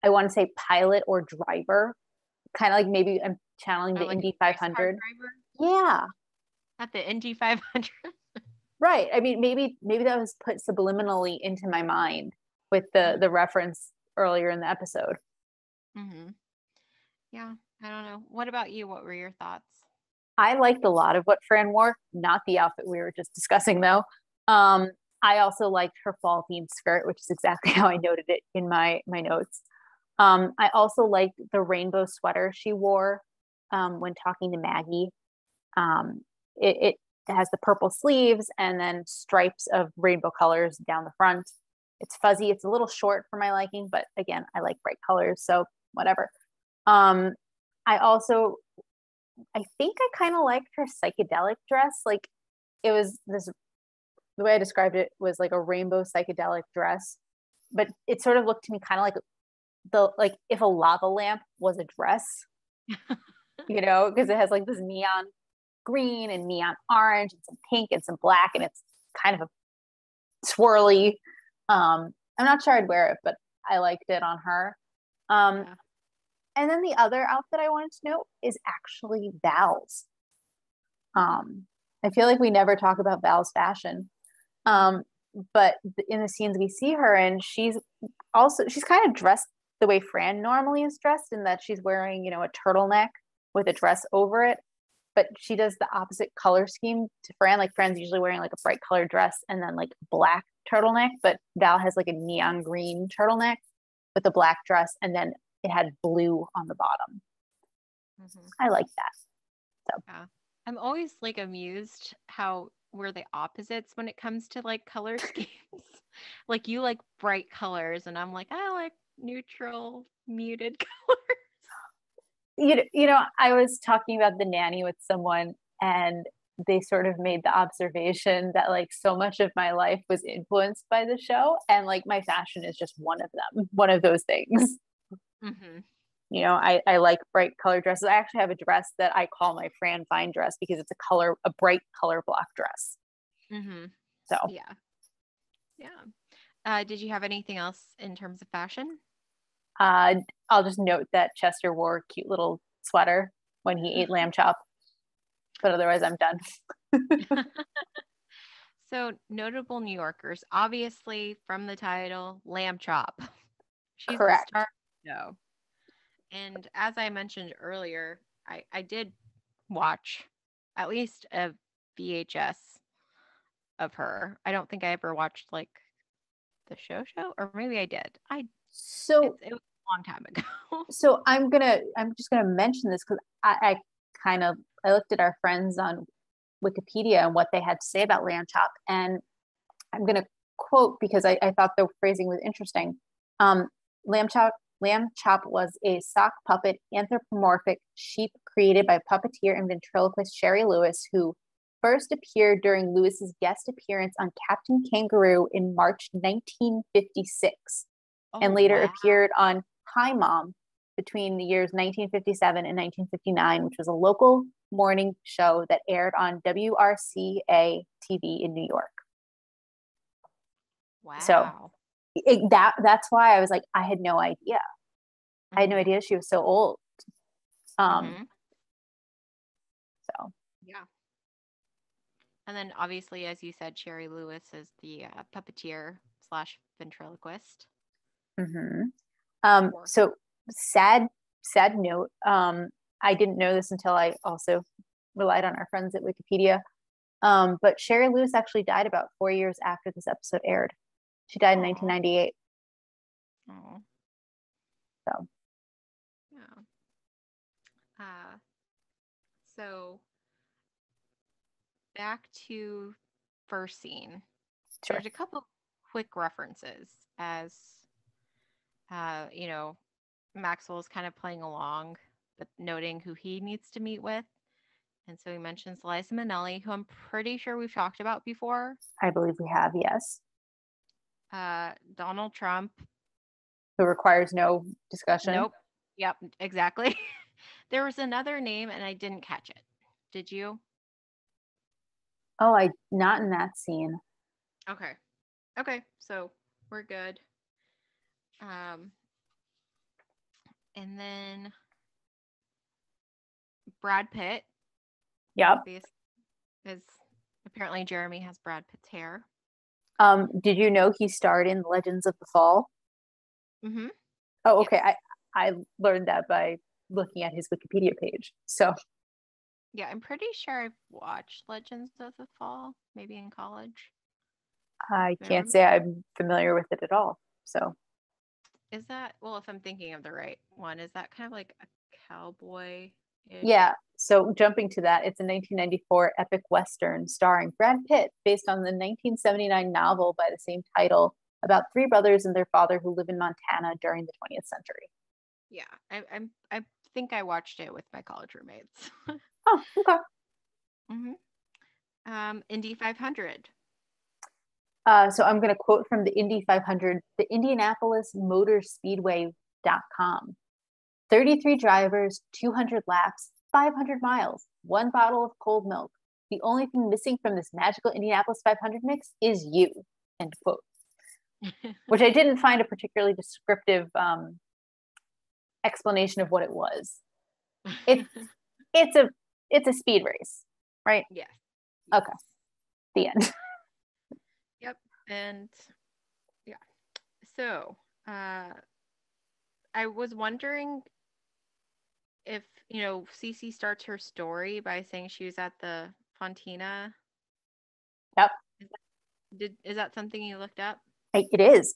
Speaker 2: I want to say pilot or driver, kind of like maybe I'm channeling
Speaker 1: Or
Speaker 2: the
Speaker 1: like
Speaker 2: Indy
Speaker 1: a race car
Speaker 2: 500.
Speaker 1: driver
Speaker 2: Yeah,
Speaker 1: at the Indy 500.
Speaker 2: right. I mean, maybe that was put subliminally into my mind with the reference earlier in the episode.
Speaker 1: Mm-hmm. Yeah, I don't know. What about you? What were your thoughts?
Speaker 2: I liked a lot of what Fran wore, not the outfit we were just discussing though. Um, I also liked her fall themed skirt, which is exactly how I noted it in my notes. I also liked the rainbow sweater she wore when talking to Maggie. It has the purple sleeves and then stripes of rainbow colors down the front. It's fuzzy. It's a little short for my liking, but again, I like bright colors, so whatever. Um, I also, I think I kind of liked her psychedelic dress. Like it was this, the way I described it was like a rainbow psychedelic dress, but it sort of looked to me kind of like like if a lava lamp was a dress, because it has like this neon green and neon orange and some pink and some black, and it's kind of a swirly. I'm not sure I'd wear it, but I liked it on her.
Speaker 1: Yeah.
Speaker 2: And then the other outfit I wanted to note is actually Val's. I feel like we never talk about Val's fashion. Um, but in the scenes we see her in, she's kind of dressed the way Fran normally is dressed, in that she's wearing, a turtleneck with a dress over it. But she does the opposite color scheme to Fran. Like Fran's usually wearing like a bright colored dress and then like black turtleneck, but Val has like a neon green turtleneck with a black dress, and then it had blue on the bottom.
Speaker 1: Mm-hmm.
Speaker 2: I like that. So
Speaker 1: Yeah. I'm always like amused how we're the opposites when it comes to like color schemes. Like you like bright colors and I'm like, I like neutral, muted colors.
Speaker 2: I was talking about the nanny with someone, and they sort of made the observation that like so much of my life was influenced by the show, and like my fashion is just one of them, one of those things.
Speaker 1: Mm-hmm.
Speaker 2: I like bright color dresses. I actually have a dress that I call my Fran Fine dress because it's a bright color block dress.
Speaker 1: Mm-hmm.
Speaker 2: So
Speaker 1: Yeah. Yeah. Did you have anything else in terms of fashion?
Speaker 2: uh, I'll just note that Chester wore a cute little sweater when he ate lamb chop, but otherwise I'm done.
Speaker 1: So, notable New Yorkers, obviously from the title, Lamb Chop. She's the
Speaker 2: Correct.
Speaker 1: star of the show. And as I mentioned earlier, I did watch at least a VHS of her. I don't think I ever watched like the show, or maybe I did.
Speaker 2: So
Speaker 1: it was a long time ago.
Speaker 2: so I'm just gonna mention this because I looked at our friends on Wikipedia and what they had to say about lamb chop, and I'm gonna quote because I thought the phrasing was interesting. Um, lamb chop was a sock puppet anthropomorphic sheep created by puppeteer and ventriloquist Sherry Lewis, who first appeared during Lewis's guest appearance on Captain Kangaroo in March 1956,
Speaker 1: Oh
Speaker 2: and later
Speaker 1: wow.
Speaker 2: appeared on Hi Mom between the years 1957 and 1959, which was a local morning show that aired on WRCA TV in New York. So
Speaker 1: Wow.
Speaker 2: that's why I was like, I had no idea. I had no idea she was so old.
Speaker 1: Mm-hmm.
Speaker 2: So
Speaker 1: Yeah. And then obviously, as you said, Sherry Lewis is the puppeteer slash ventriloquist.
Speaker 2: So sad note. I didn't know this until I also relied on our friends at Wikipedia. But Sherry Lewis actually died about 4 years after this episode aired. She died in 1998.
Speaker 1: Oh.
Speaker 2: So
Speaker 1: Yeah. So back to first scene.
Speaker 2: sure.
Speaker 1: There's a couple quick references as Maxwell's kind of playing along, but noting who he needs to meet with. And so he mentions Liza Minnelli, who I'm pretty sure we've talked about before.
Speaker 2: I believe we have, yes.
Speaker 1: Donald Trump.
Speaker 2: Who requires no discussion.
Speaker 1: Nope. Yep, exactly. There was another name and I didn't catch it. Did you?
Speaker 2: Oh, not in that scene.
Speaker 1: Okay, so we're good. And then Brad Pitt.
Speaker 2: Yep.
Speaker 1: Because apparently Jeremy has Brad Pitt's hair.
Speaker 2: Did you know he starred in Legends of the Fall?
Speaker 1: Mm-hmm.
Speaker 2: Oh, okay. Yes. I learned that by looking at his Wikipedia page. So
Speaker 1: yeah, I'm pretty sure I've watched Legends of the Fall, maybe in college.
Speaker 2: I can't say I'm familiar with it at all. So
Speaker 1: is that, well, if I'm thinking of the right one, is that kind of like a cowboy?
Speaker 2: Yeah. So jumping to that, it's a 1994 epic Western starring Brad Pitt based on the 1979 novel by the same title about three brothers and their father who live in Montana during the 20th century.
Speaker 1: Yeah, I think I watched it with my college roommates.
Speaker 2: Oh, okay.
Speaker 1: Indy 500.
Speaker 2: So I'm going to quote from the Indy 500, the Indianapolis Motor Speedway.com. 33 drivers, 200 laps, 500 miles, one bottle of cold milk. The only thing missing from this magical Indianapolis 500 mix is you, end quote. Which I didn't find a particularly descriptive explanation of what it was. It's a speed race, right?
Speaker 1: Yes.
Speaker 2: Okay. The end.
Speaker 1: Yep. And yeah. So I was wondering if, Cece starts her story by saying she was at the Fontina.
Speaker 2: Yep.
Speaker 1: Is that something you looked up?
Speaker 2: It is.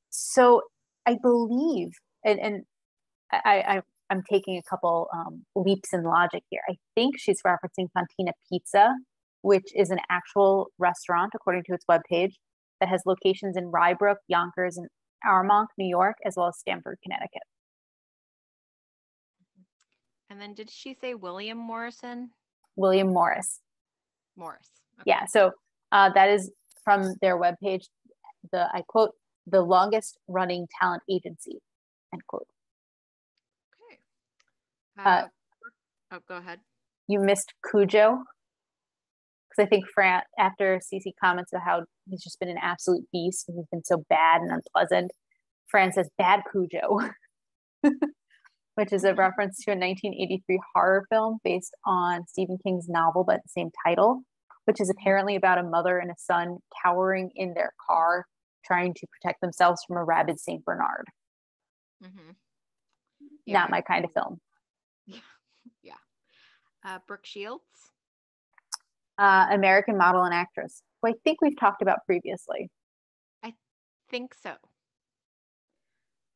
Speaker 2: So I believe, and I'm taking a couple leaps in logic here. I think she's referencing Fontina Pizza, which is an actual restaurant, according to its webpage, that has locations in Rye Brook, Yonkers, and Armonk, New York, as well as Stamford, Connecticut.
Speaker 1: And then did she say William Morrison?
Speaker 2: William Morris.
Speaker 1: Morris.
Speaker 2: Okay. Yeah. So that is from their webpage. I quote, the longest running talent agency, end quote.
Speaker 1: Okay. Go ahead.
Speaker 2: You missed Cujo. Because I think after Cece comments about how he's just been an absolute beast and he's been so bad and unpleasant, Fran says, bad Cujo. Which is a reference to a 1983 horror film based on Stephen King's novel by the same title, which is apparently about a mother and a son cowering in their car, trying to protect themselves from a rabid St. Bernard.
Speaker 1: Mm-hmm.
Speaker 2: Yeah. Not my kind of film.
Speaker 1: Yeah. Yeah. Brooke Shields.
Speaker 2: American model and actress, who I think we've talked about previously.
Speaker 1: I think so.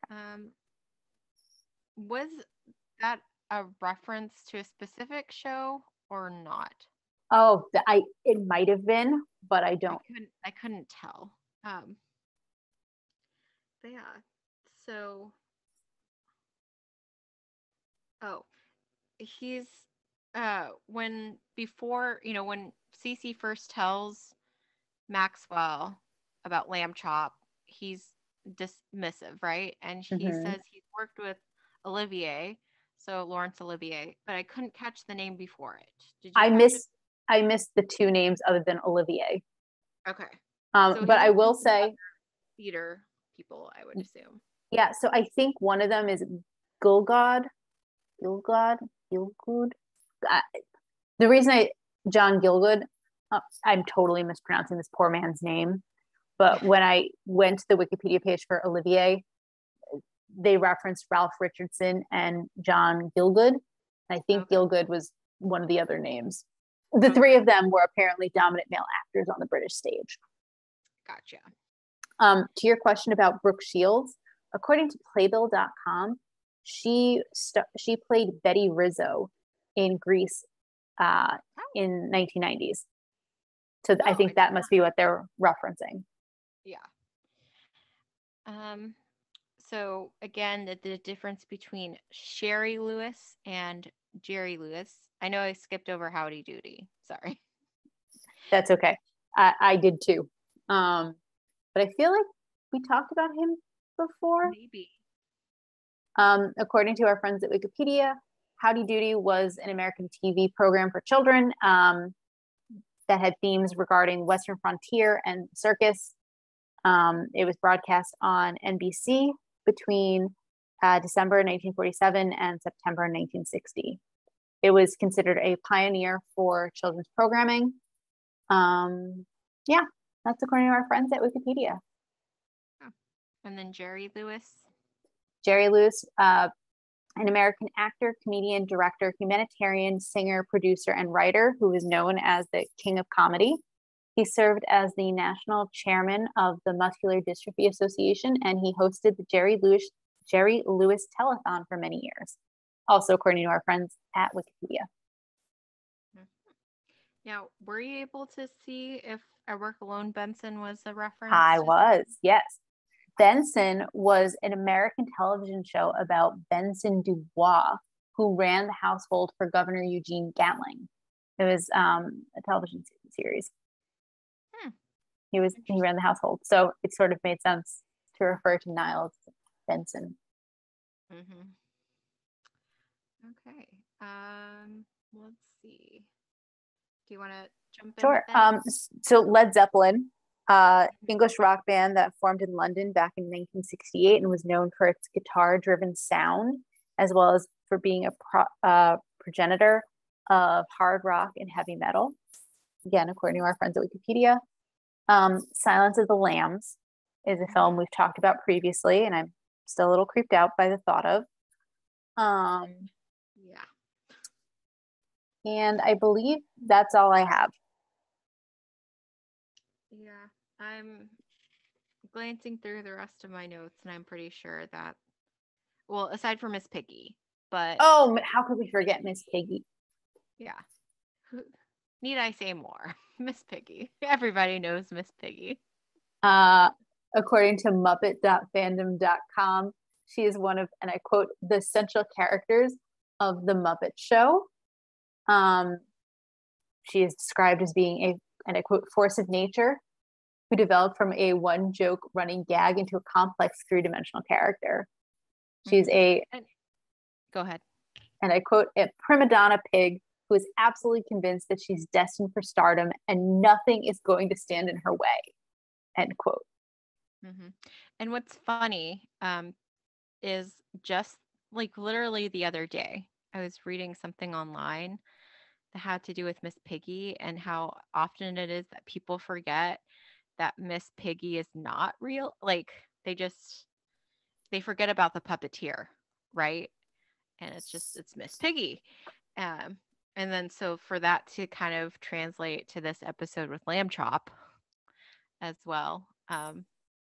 Speaker 1: Um, was that a reference to a specific show or not?
Speaker 2: Oh, it might have been, but I don't.
Speaker 1: I couldn't tell. But yeah. So, oh, he's when before, when Cece first tells Maxwell about lamb chop, he's dismissive, right? And he
Speaker 2: Mm-hmm.
Speaker 1: says he's worked with Olivier, so Laurence Olivier, but I couldn't catch the name before it. Did you
Speaker 2: I
Speaker 1: catch it?
Speaker 2: miss I missed the two names other than Olivier.
Speaker 1: Okay. So he
Speaker 2: But I
Speaker 1: worked
Speaker 2: will
Speaker 1: with some
Speaker 2: say,
Speaker 1: other theater people, I would assume.
Speaker 2: yeah. So I think one of them is Gilgod, Gilgod, Gilgud. Uh, the reason John Gilgud, I'm totally mispronouncing this poor man's name, but when I went to the Wikipedia page for Olivier, they referenced Ralph Richardson and John Gilgud. I think
Speaker 1: Okay.
Speaker 2: Gilgud was one of the other names. The
Speaker 1: Okay.
Speaker 2: three of them were apparently dominant male actors on the British stage.
Speaker 1: Gotcha.
Speaker 2: To your question about Brooke Shields, according to Playbill.com, she played Betty Rizzo in Grease in 1990s. So I think that must be what they're referencing.
Speaker 1: Yeah. So again, the difference between Sherry Lewis and Jerry Lewis. I know I skipped over Howdy Doody. Sorry.
Speaker 2: That's okay. I did too. But I feel like we talked about him before.
Speaker 1: Maybe.
Speaker 2: According to our friends at Wikipedia, Howdy Doody was an American TV program for children that had themes regarding Western frontier and circus. It was broadcast on NBC between December 1947 and September 1960. It was considered a pioneer for children's programming. Yeah, that's according to our friends at Wikipedia.
Speaker 1: Oh. And then Jerry Lewis.
Speaker 2: Jerry Lewis, an American actor, comedian, director, humanitarian, singer, producer, and writer who is known as the King of Comedy. He served as the national chairman of the Muscular Dystrophy Association, and he hosted the Jerry Lewis Telethon for many years. Also, according to our friends at Wikipedia.
Speaker 1: Now, were you able to see if I Work Alone Benson was a reference?
Speaker 2: I was, yes. Benson was an American television show about Benson Dubois, who ran the household for Governor Eugene Gatling. It was a television series. He ran the household, so it sort of made sense to refer to Niles Benson.
Speaker 1: Mm-hmm. Okay. Let's see. Do you want to jump in?
Speaker 2: Sure. So Led Zeppelin, English rock band that formed in London back in 1968 and was known for its guitar-driven sound, as well as for being a progenitor of hard rock and heavy metal. Again, according to our friends at Wikipedia. Silence of the Lambs is a film we've talked about previously, and I'm still a little creeped out by the thought of.
Speaker 1: Yeah.
Speaker 2: And I believe that's all I have.
Speaker 1: Yeah, I'm glancing through the rest of my notes, and I'm pretty sure that, well, aside from Miss Piggy, but
Speaker 2: oh, how could we forget Miss Piggy?
Speaker 1: Yeah. Need I say more? Miss Piggy. Everybody knows Miss Piggy.
Speaker 2: According to Muppet.fandom.com, she is one of, and I quote, the central characters of the Muppet Show. She is described as being a, and I quote, force of nature who developed from a one joke running gag into a complex three-dimensional character. She's
Speaker 1: go ahead.
Speaker 2: And I quote, a prima donna pig who is absolutely convinced that she's destined for stardom and nothing is going to stand in her way, end quote.
Speaker 1: Mm-hmm. And what's funny is just like literally the other day, I was reading something online that had to do with Miss Piggy and how often it is that people forget that Miss Piggy is not real. Like they forget about the puppeteer, right? And it's Miss Piggy. Um, and then so for that to kind of translate to this episode with Lamb Chop as well.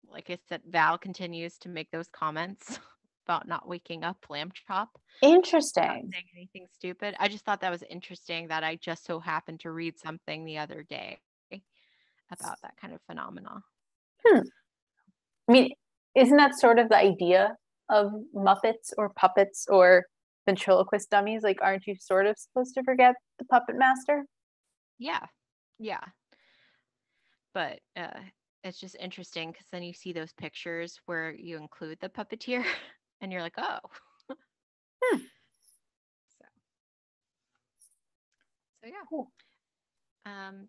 Speaker 1: Like I said, Val continues to make those comments about not waking up Lamb Chop, not
Speaker 2: Interesting.
Speaker 1: saying anything stupid. I just thought that was interesting that I just so happened to read something the other day about that kind of phenomena.
Speaker 2: Hmm. I mean, isn't that sort of the idea of Muppets or puppets or ventriloquist dummies? Like, aren't you sort of supposed to forget the puppet master?
Speaker 1: Yeah. Yeah. But it's just interesting because then you see those pictures where you include the puppeteer and you're like, oh.
Speaker 2: Hmm.
Speaker 1: So, so yeah.
Speaker 2: Cool.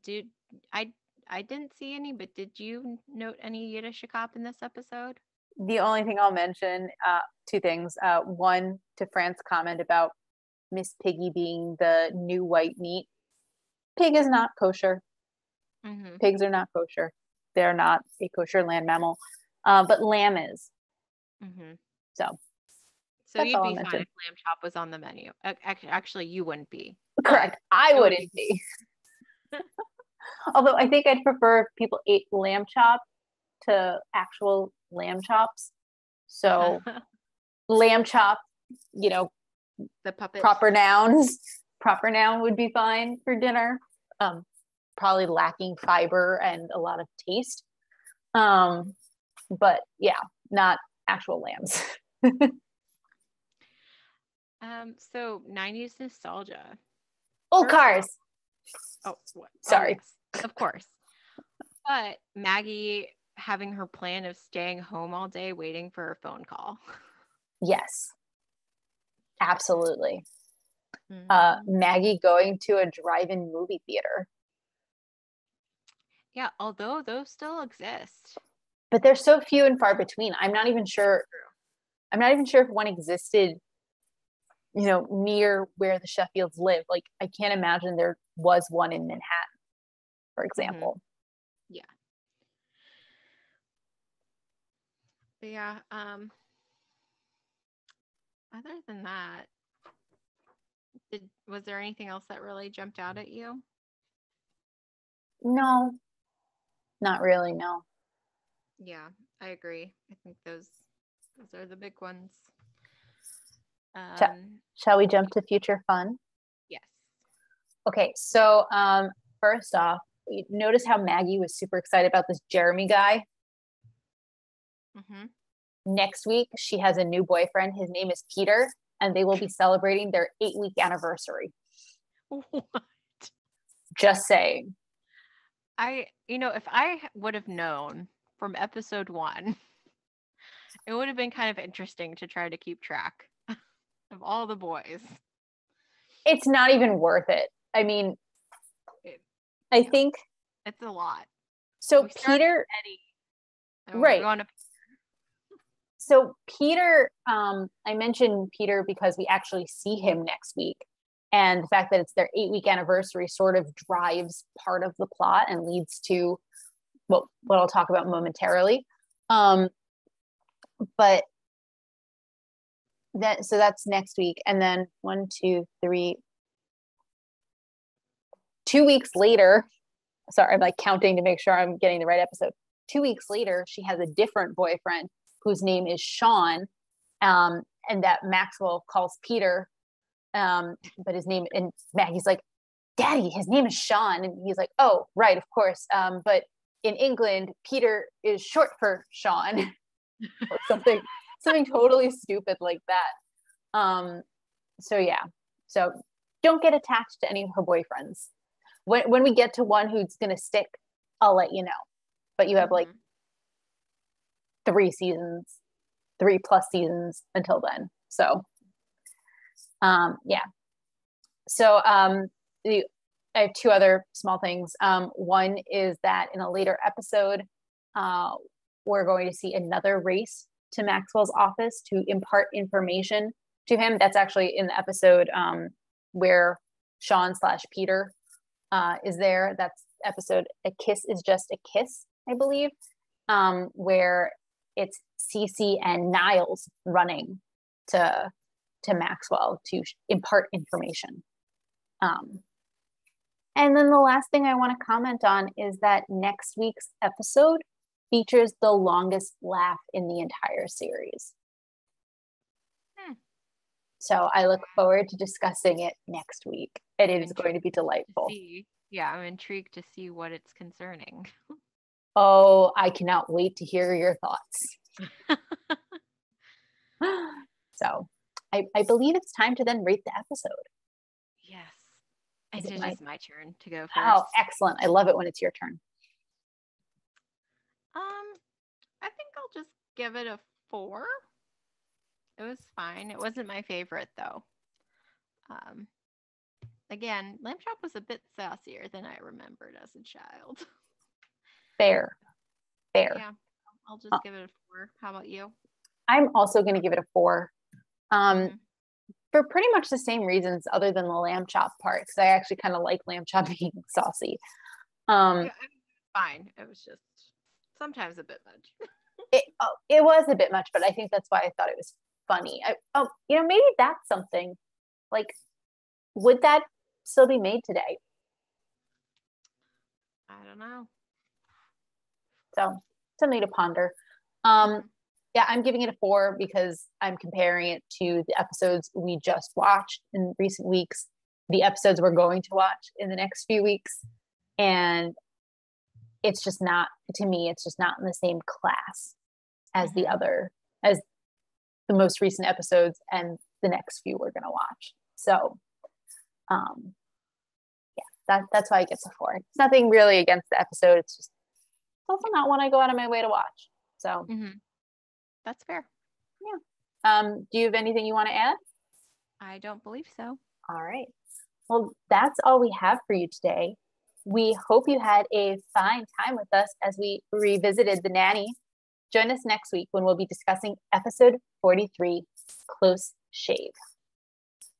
Speaker 1: Did I I didn't see any, but did you note any Yiddishakop in this episode?
Speaker 2: The only thing I'll mention, two things. One, to Fran's comment about Miss Piggy being the new white meat. Pig is not kosher.
Speaker 1: Mm-hmm.
Speaker 2: Pigs are not kosher. They're not a kosher land mammal. But lamb is.
Speaker 1: Mm-hmm.
Speaker 2: So
Speaker 1: So
Speaker 2: that's
Speaker 1: you'd
Speaker 2: all I'll
Speaker 1: be fine
Speaker 2: mention.
Speaker 1: if lamb chop was on the menu. Actually, you wouldn't be, but
Speaker 2: Correct. I
Speaker 1: it would
Speaker 2: wouldn't be. Although I think I'd prefer if people ate lamb chop to actual lamb chops. So lamb chop, you know,
Speaker 1: the puppet.
Speaker 2: proper nouns, proper noun would be fine for dinner. Probably lacking fiber and a lot of taste. But yeah, not actual lambs.
Speaker 1: So 90s nostalgia.
Speaker 2: Oh,
Speaker 1: First
Speaker 2: cars.
Speaker 1: off, oh, what? Oh,
Speaker 2: Sorry.
Speaker 1: yes, of course. But Maggie having her plan of staying home all day waiting for a phone call.
Speaker 2: Yes, absolutely.
Speaker 1: Mhm.
Speaker 2: Maggie going to a drive-in movie theater,
Speaker 1: Yeah, although those still exist.
Speaker 2: but they're so few and far between. I'm not even sure. I'm not even sure if one existed, near where the Sheffields live. Like, I can't imagine there was one in Manhattan, for
Speaker 1: Mm-hmm.
Speaker 2: example.
Speaker 1: Yeah. But yeah, other than that, was there anything else that really jumped out at you?
Speaker 2: No, not really. No.
Speaker 1: Yeah, I agree. I think those are the big ones.
Speaker 2: Shall,
Speaker 1: Um,
Speaker 2: shall we jump to future fun?
Speaker 1: yes.
Speaker 2: Okay, so first off, notice how Maggie was super excited about this Jeremy guy.
Speaker 1: Mm-hmm.
Speaker 2: Next week, she has a new boyfriend. His name is Peter, and they will be celebrating their 8-week anniversary.
Speaker 1: What?
Speaker 2: Just saying.
Speaker 1: If I would have known from episode 1, it would have been kind of interesting to try to keep track of all the boys.
Speaker 2: It's not even worth it. I mean,
Speaker 1: It,
Speaker 2: I think
Speaker 1: it's a lot.
Speaker 2: so.
Speaker 1: We started
Speaker 2: Peter,
Speaker 1: with Eddie, and we're
Speaker 2: right?
Speaker 1: going to.
Speaker 2: So Peter, I mentioned Peter because we actually see him next week, and the fact that it's their 8-week anniversary sort of drives part of the plot and leads to what I'll talk about momentarily. But that's next week, and then 1, 2, 3, 2 weeks later. Sorry, I'm like counting to make sure I'm getting the right episode. 2 weeks later, she has a different boyfriend whose name is Sean, and that Maxwell calls Peter, but his name, and Maggie's like, Daddy, his name is Sean, and he's like, oh, right, of course, but in England, Peter is short for Sean, or something totally stupid like that. So yeah, so don't get attached to any of her boyfriends. When we get to one who's gonna stick, I'll let you know. But you have like 3 seasons, 3+ seasons until then. So yeah. So I have 2 other small things. One is that in a later episode, we're going to see another race to Maxwell's office to impart information to him. That's actually in the episode where Sean/Peter is there. That's episode A Kiss is Just a Kiss, I believe, where it's Cece and Niles running to Maxwell to impart information. Um, and then the last thing I want to comment on is that next week's episode features the longest laugh in the entire series. So I look forward to discussing it next week. It is going to be delightful.
Speaker 1: Yeah, I'm intrigued to see what it's concerning.
Speaker 2: Oh, I cannot wait to hear your thoughts. So I believe it's time to then rate the episode.
Speaker 1: Yes. It is my turn to go first.
Speaker 2: Oh, excellent. I love it when it's your turn.
Speaker 1: I think I'll just give it a 4. It was fine. It wasn't my favorite though. Again, Lamb Chop was a bit sassier than I remembered as a child.
Speaker 2: Fair.
Speaker 1: Yeah, I'll just give it a 4. How about you?
Speaker 2: I'm also going to give it a 4. For pretty much the same reasons other than the lamb chop part, because I actually kind of like lamb chop being saucy.
Speaker 1: Yeah, fine. It was just sometimes a bit much.
Speaker 2: It was a bit much, but I think that's why I thought it was funny. Maybe that's something like, would that still be made today?
Speaker 1: I don't know.
Speaker 2: So something to ponder. Yeah, I'm giving it a 4 because I'm comparing it to the episodes we just watched in recent weeks, the episodes we're going to watch in the next few weeks. And it's just not, to me, it's just not in the same class as as the most recent episodes and the next few we're going to watch. So, yeah, that's why it gets a 4. It's nothing really against the episode. It's just also not one I go out of my way to watch. So,
Speaker 1: that's fair.
Speaker 2: Yeah. Do you have anything you want to add?
Speaker 1: I don't believe so.
Speaker 2: All right. Well, that's all we have for you today. We hope you had a fine time with us as we revisited The Nanny. Join us next week when we'll be discussing episode 43, Close Shave.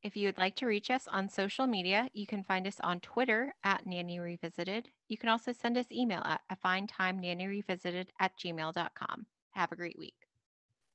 Speaker 1: If you would like to reach us on social media, you can find us on Twitter at Nanny Revisited. You can also send us email at afinetimenannyrevisited@gmail.com. Have a great week.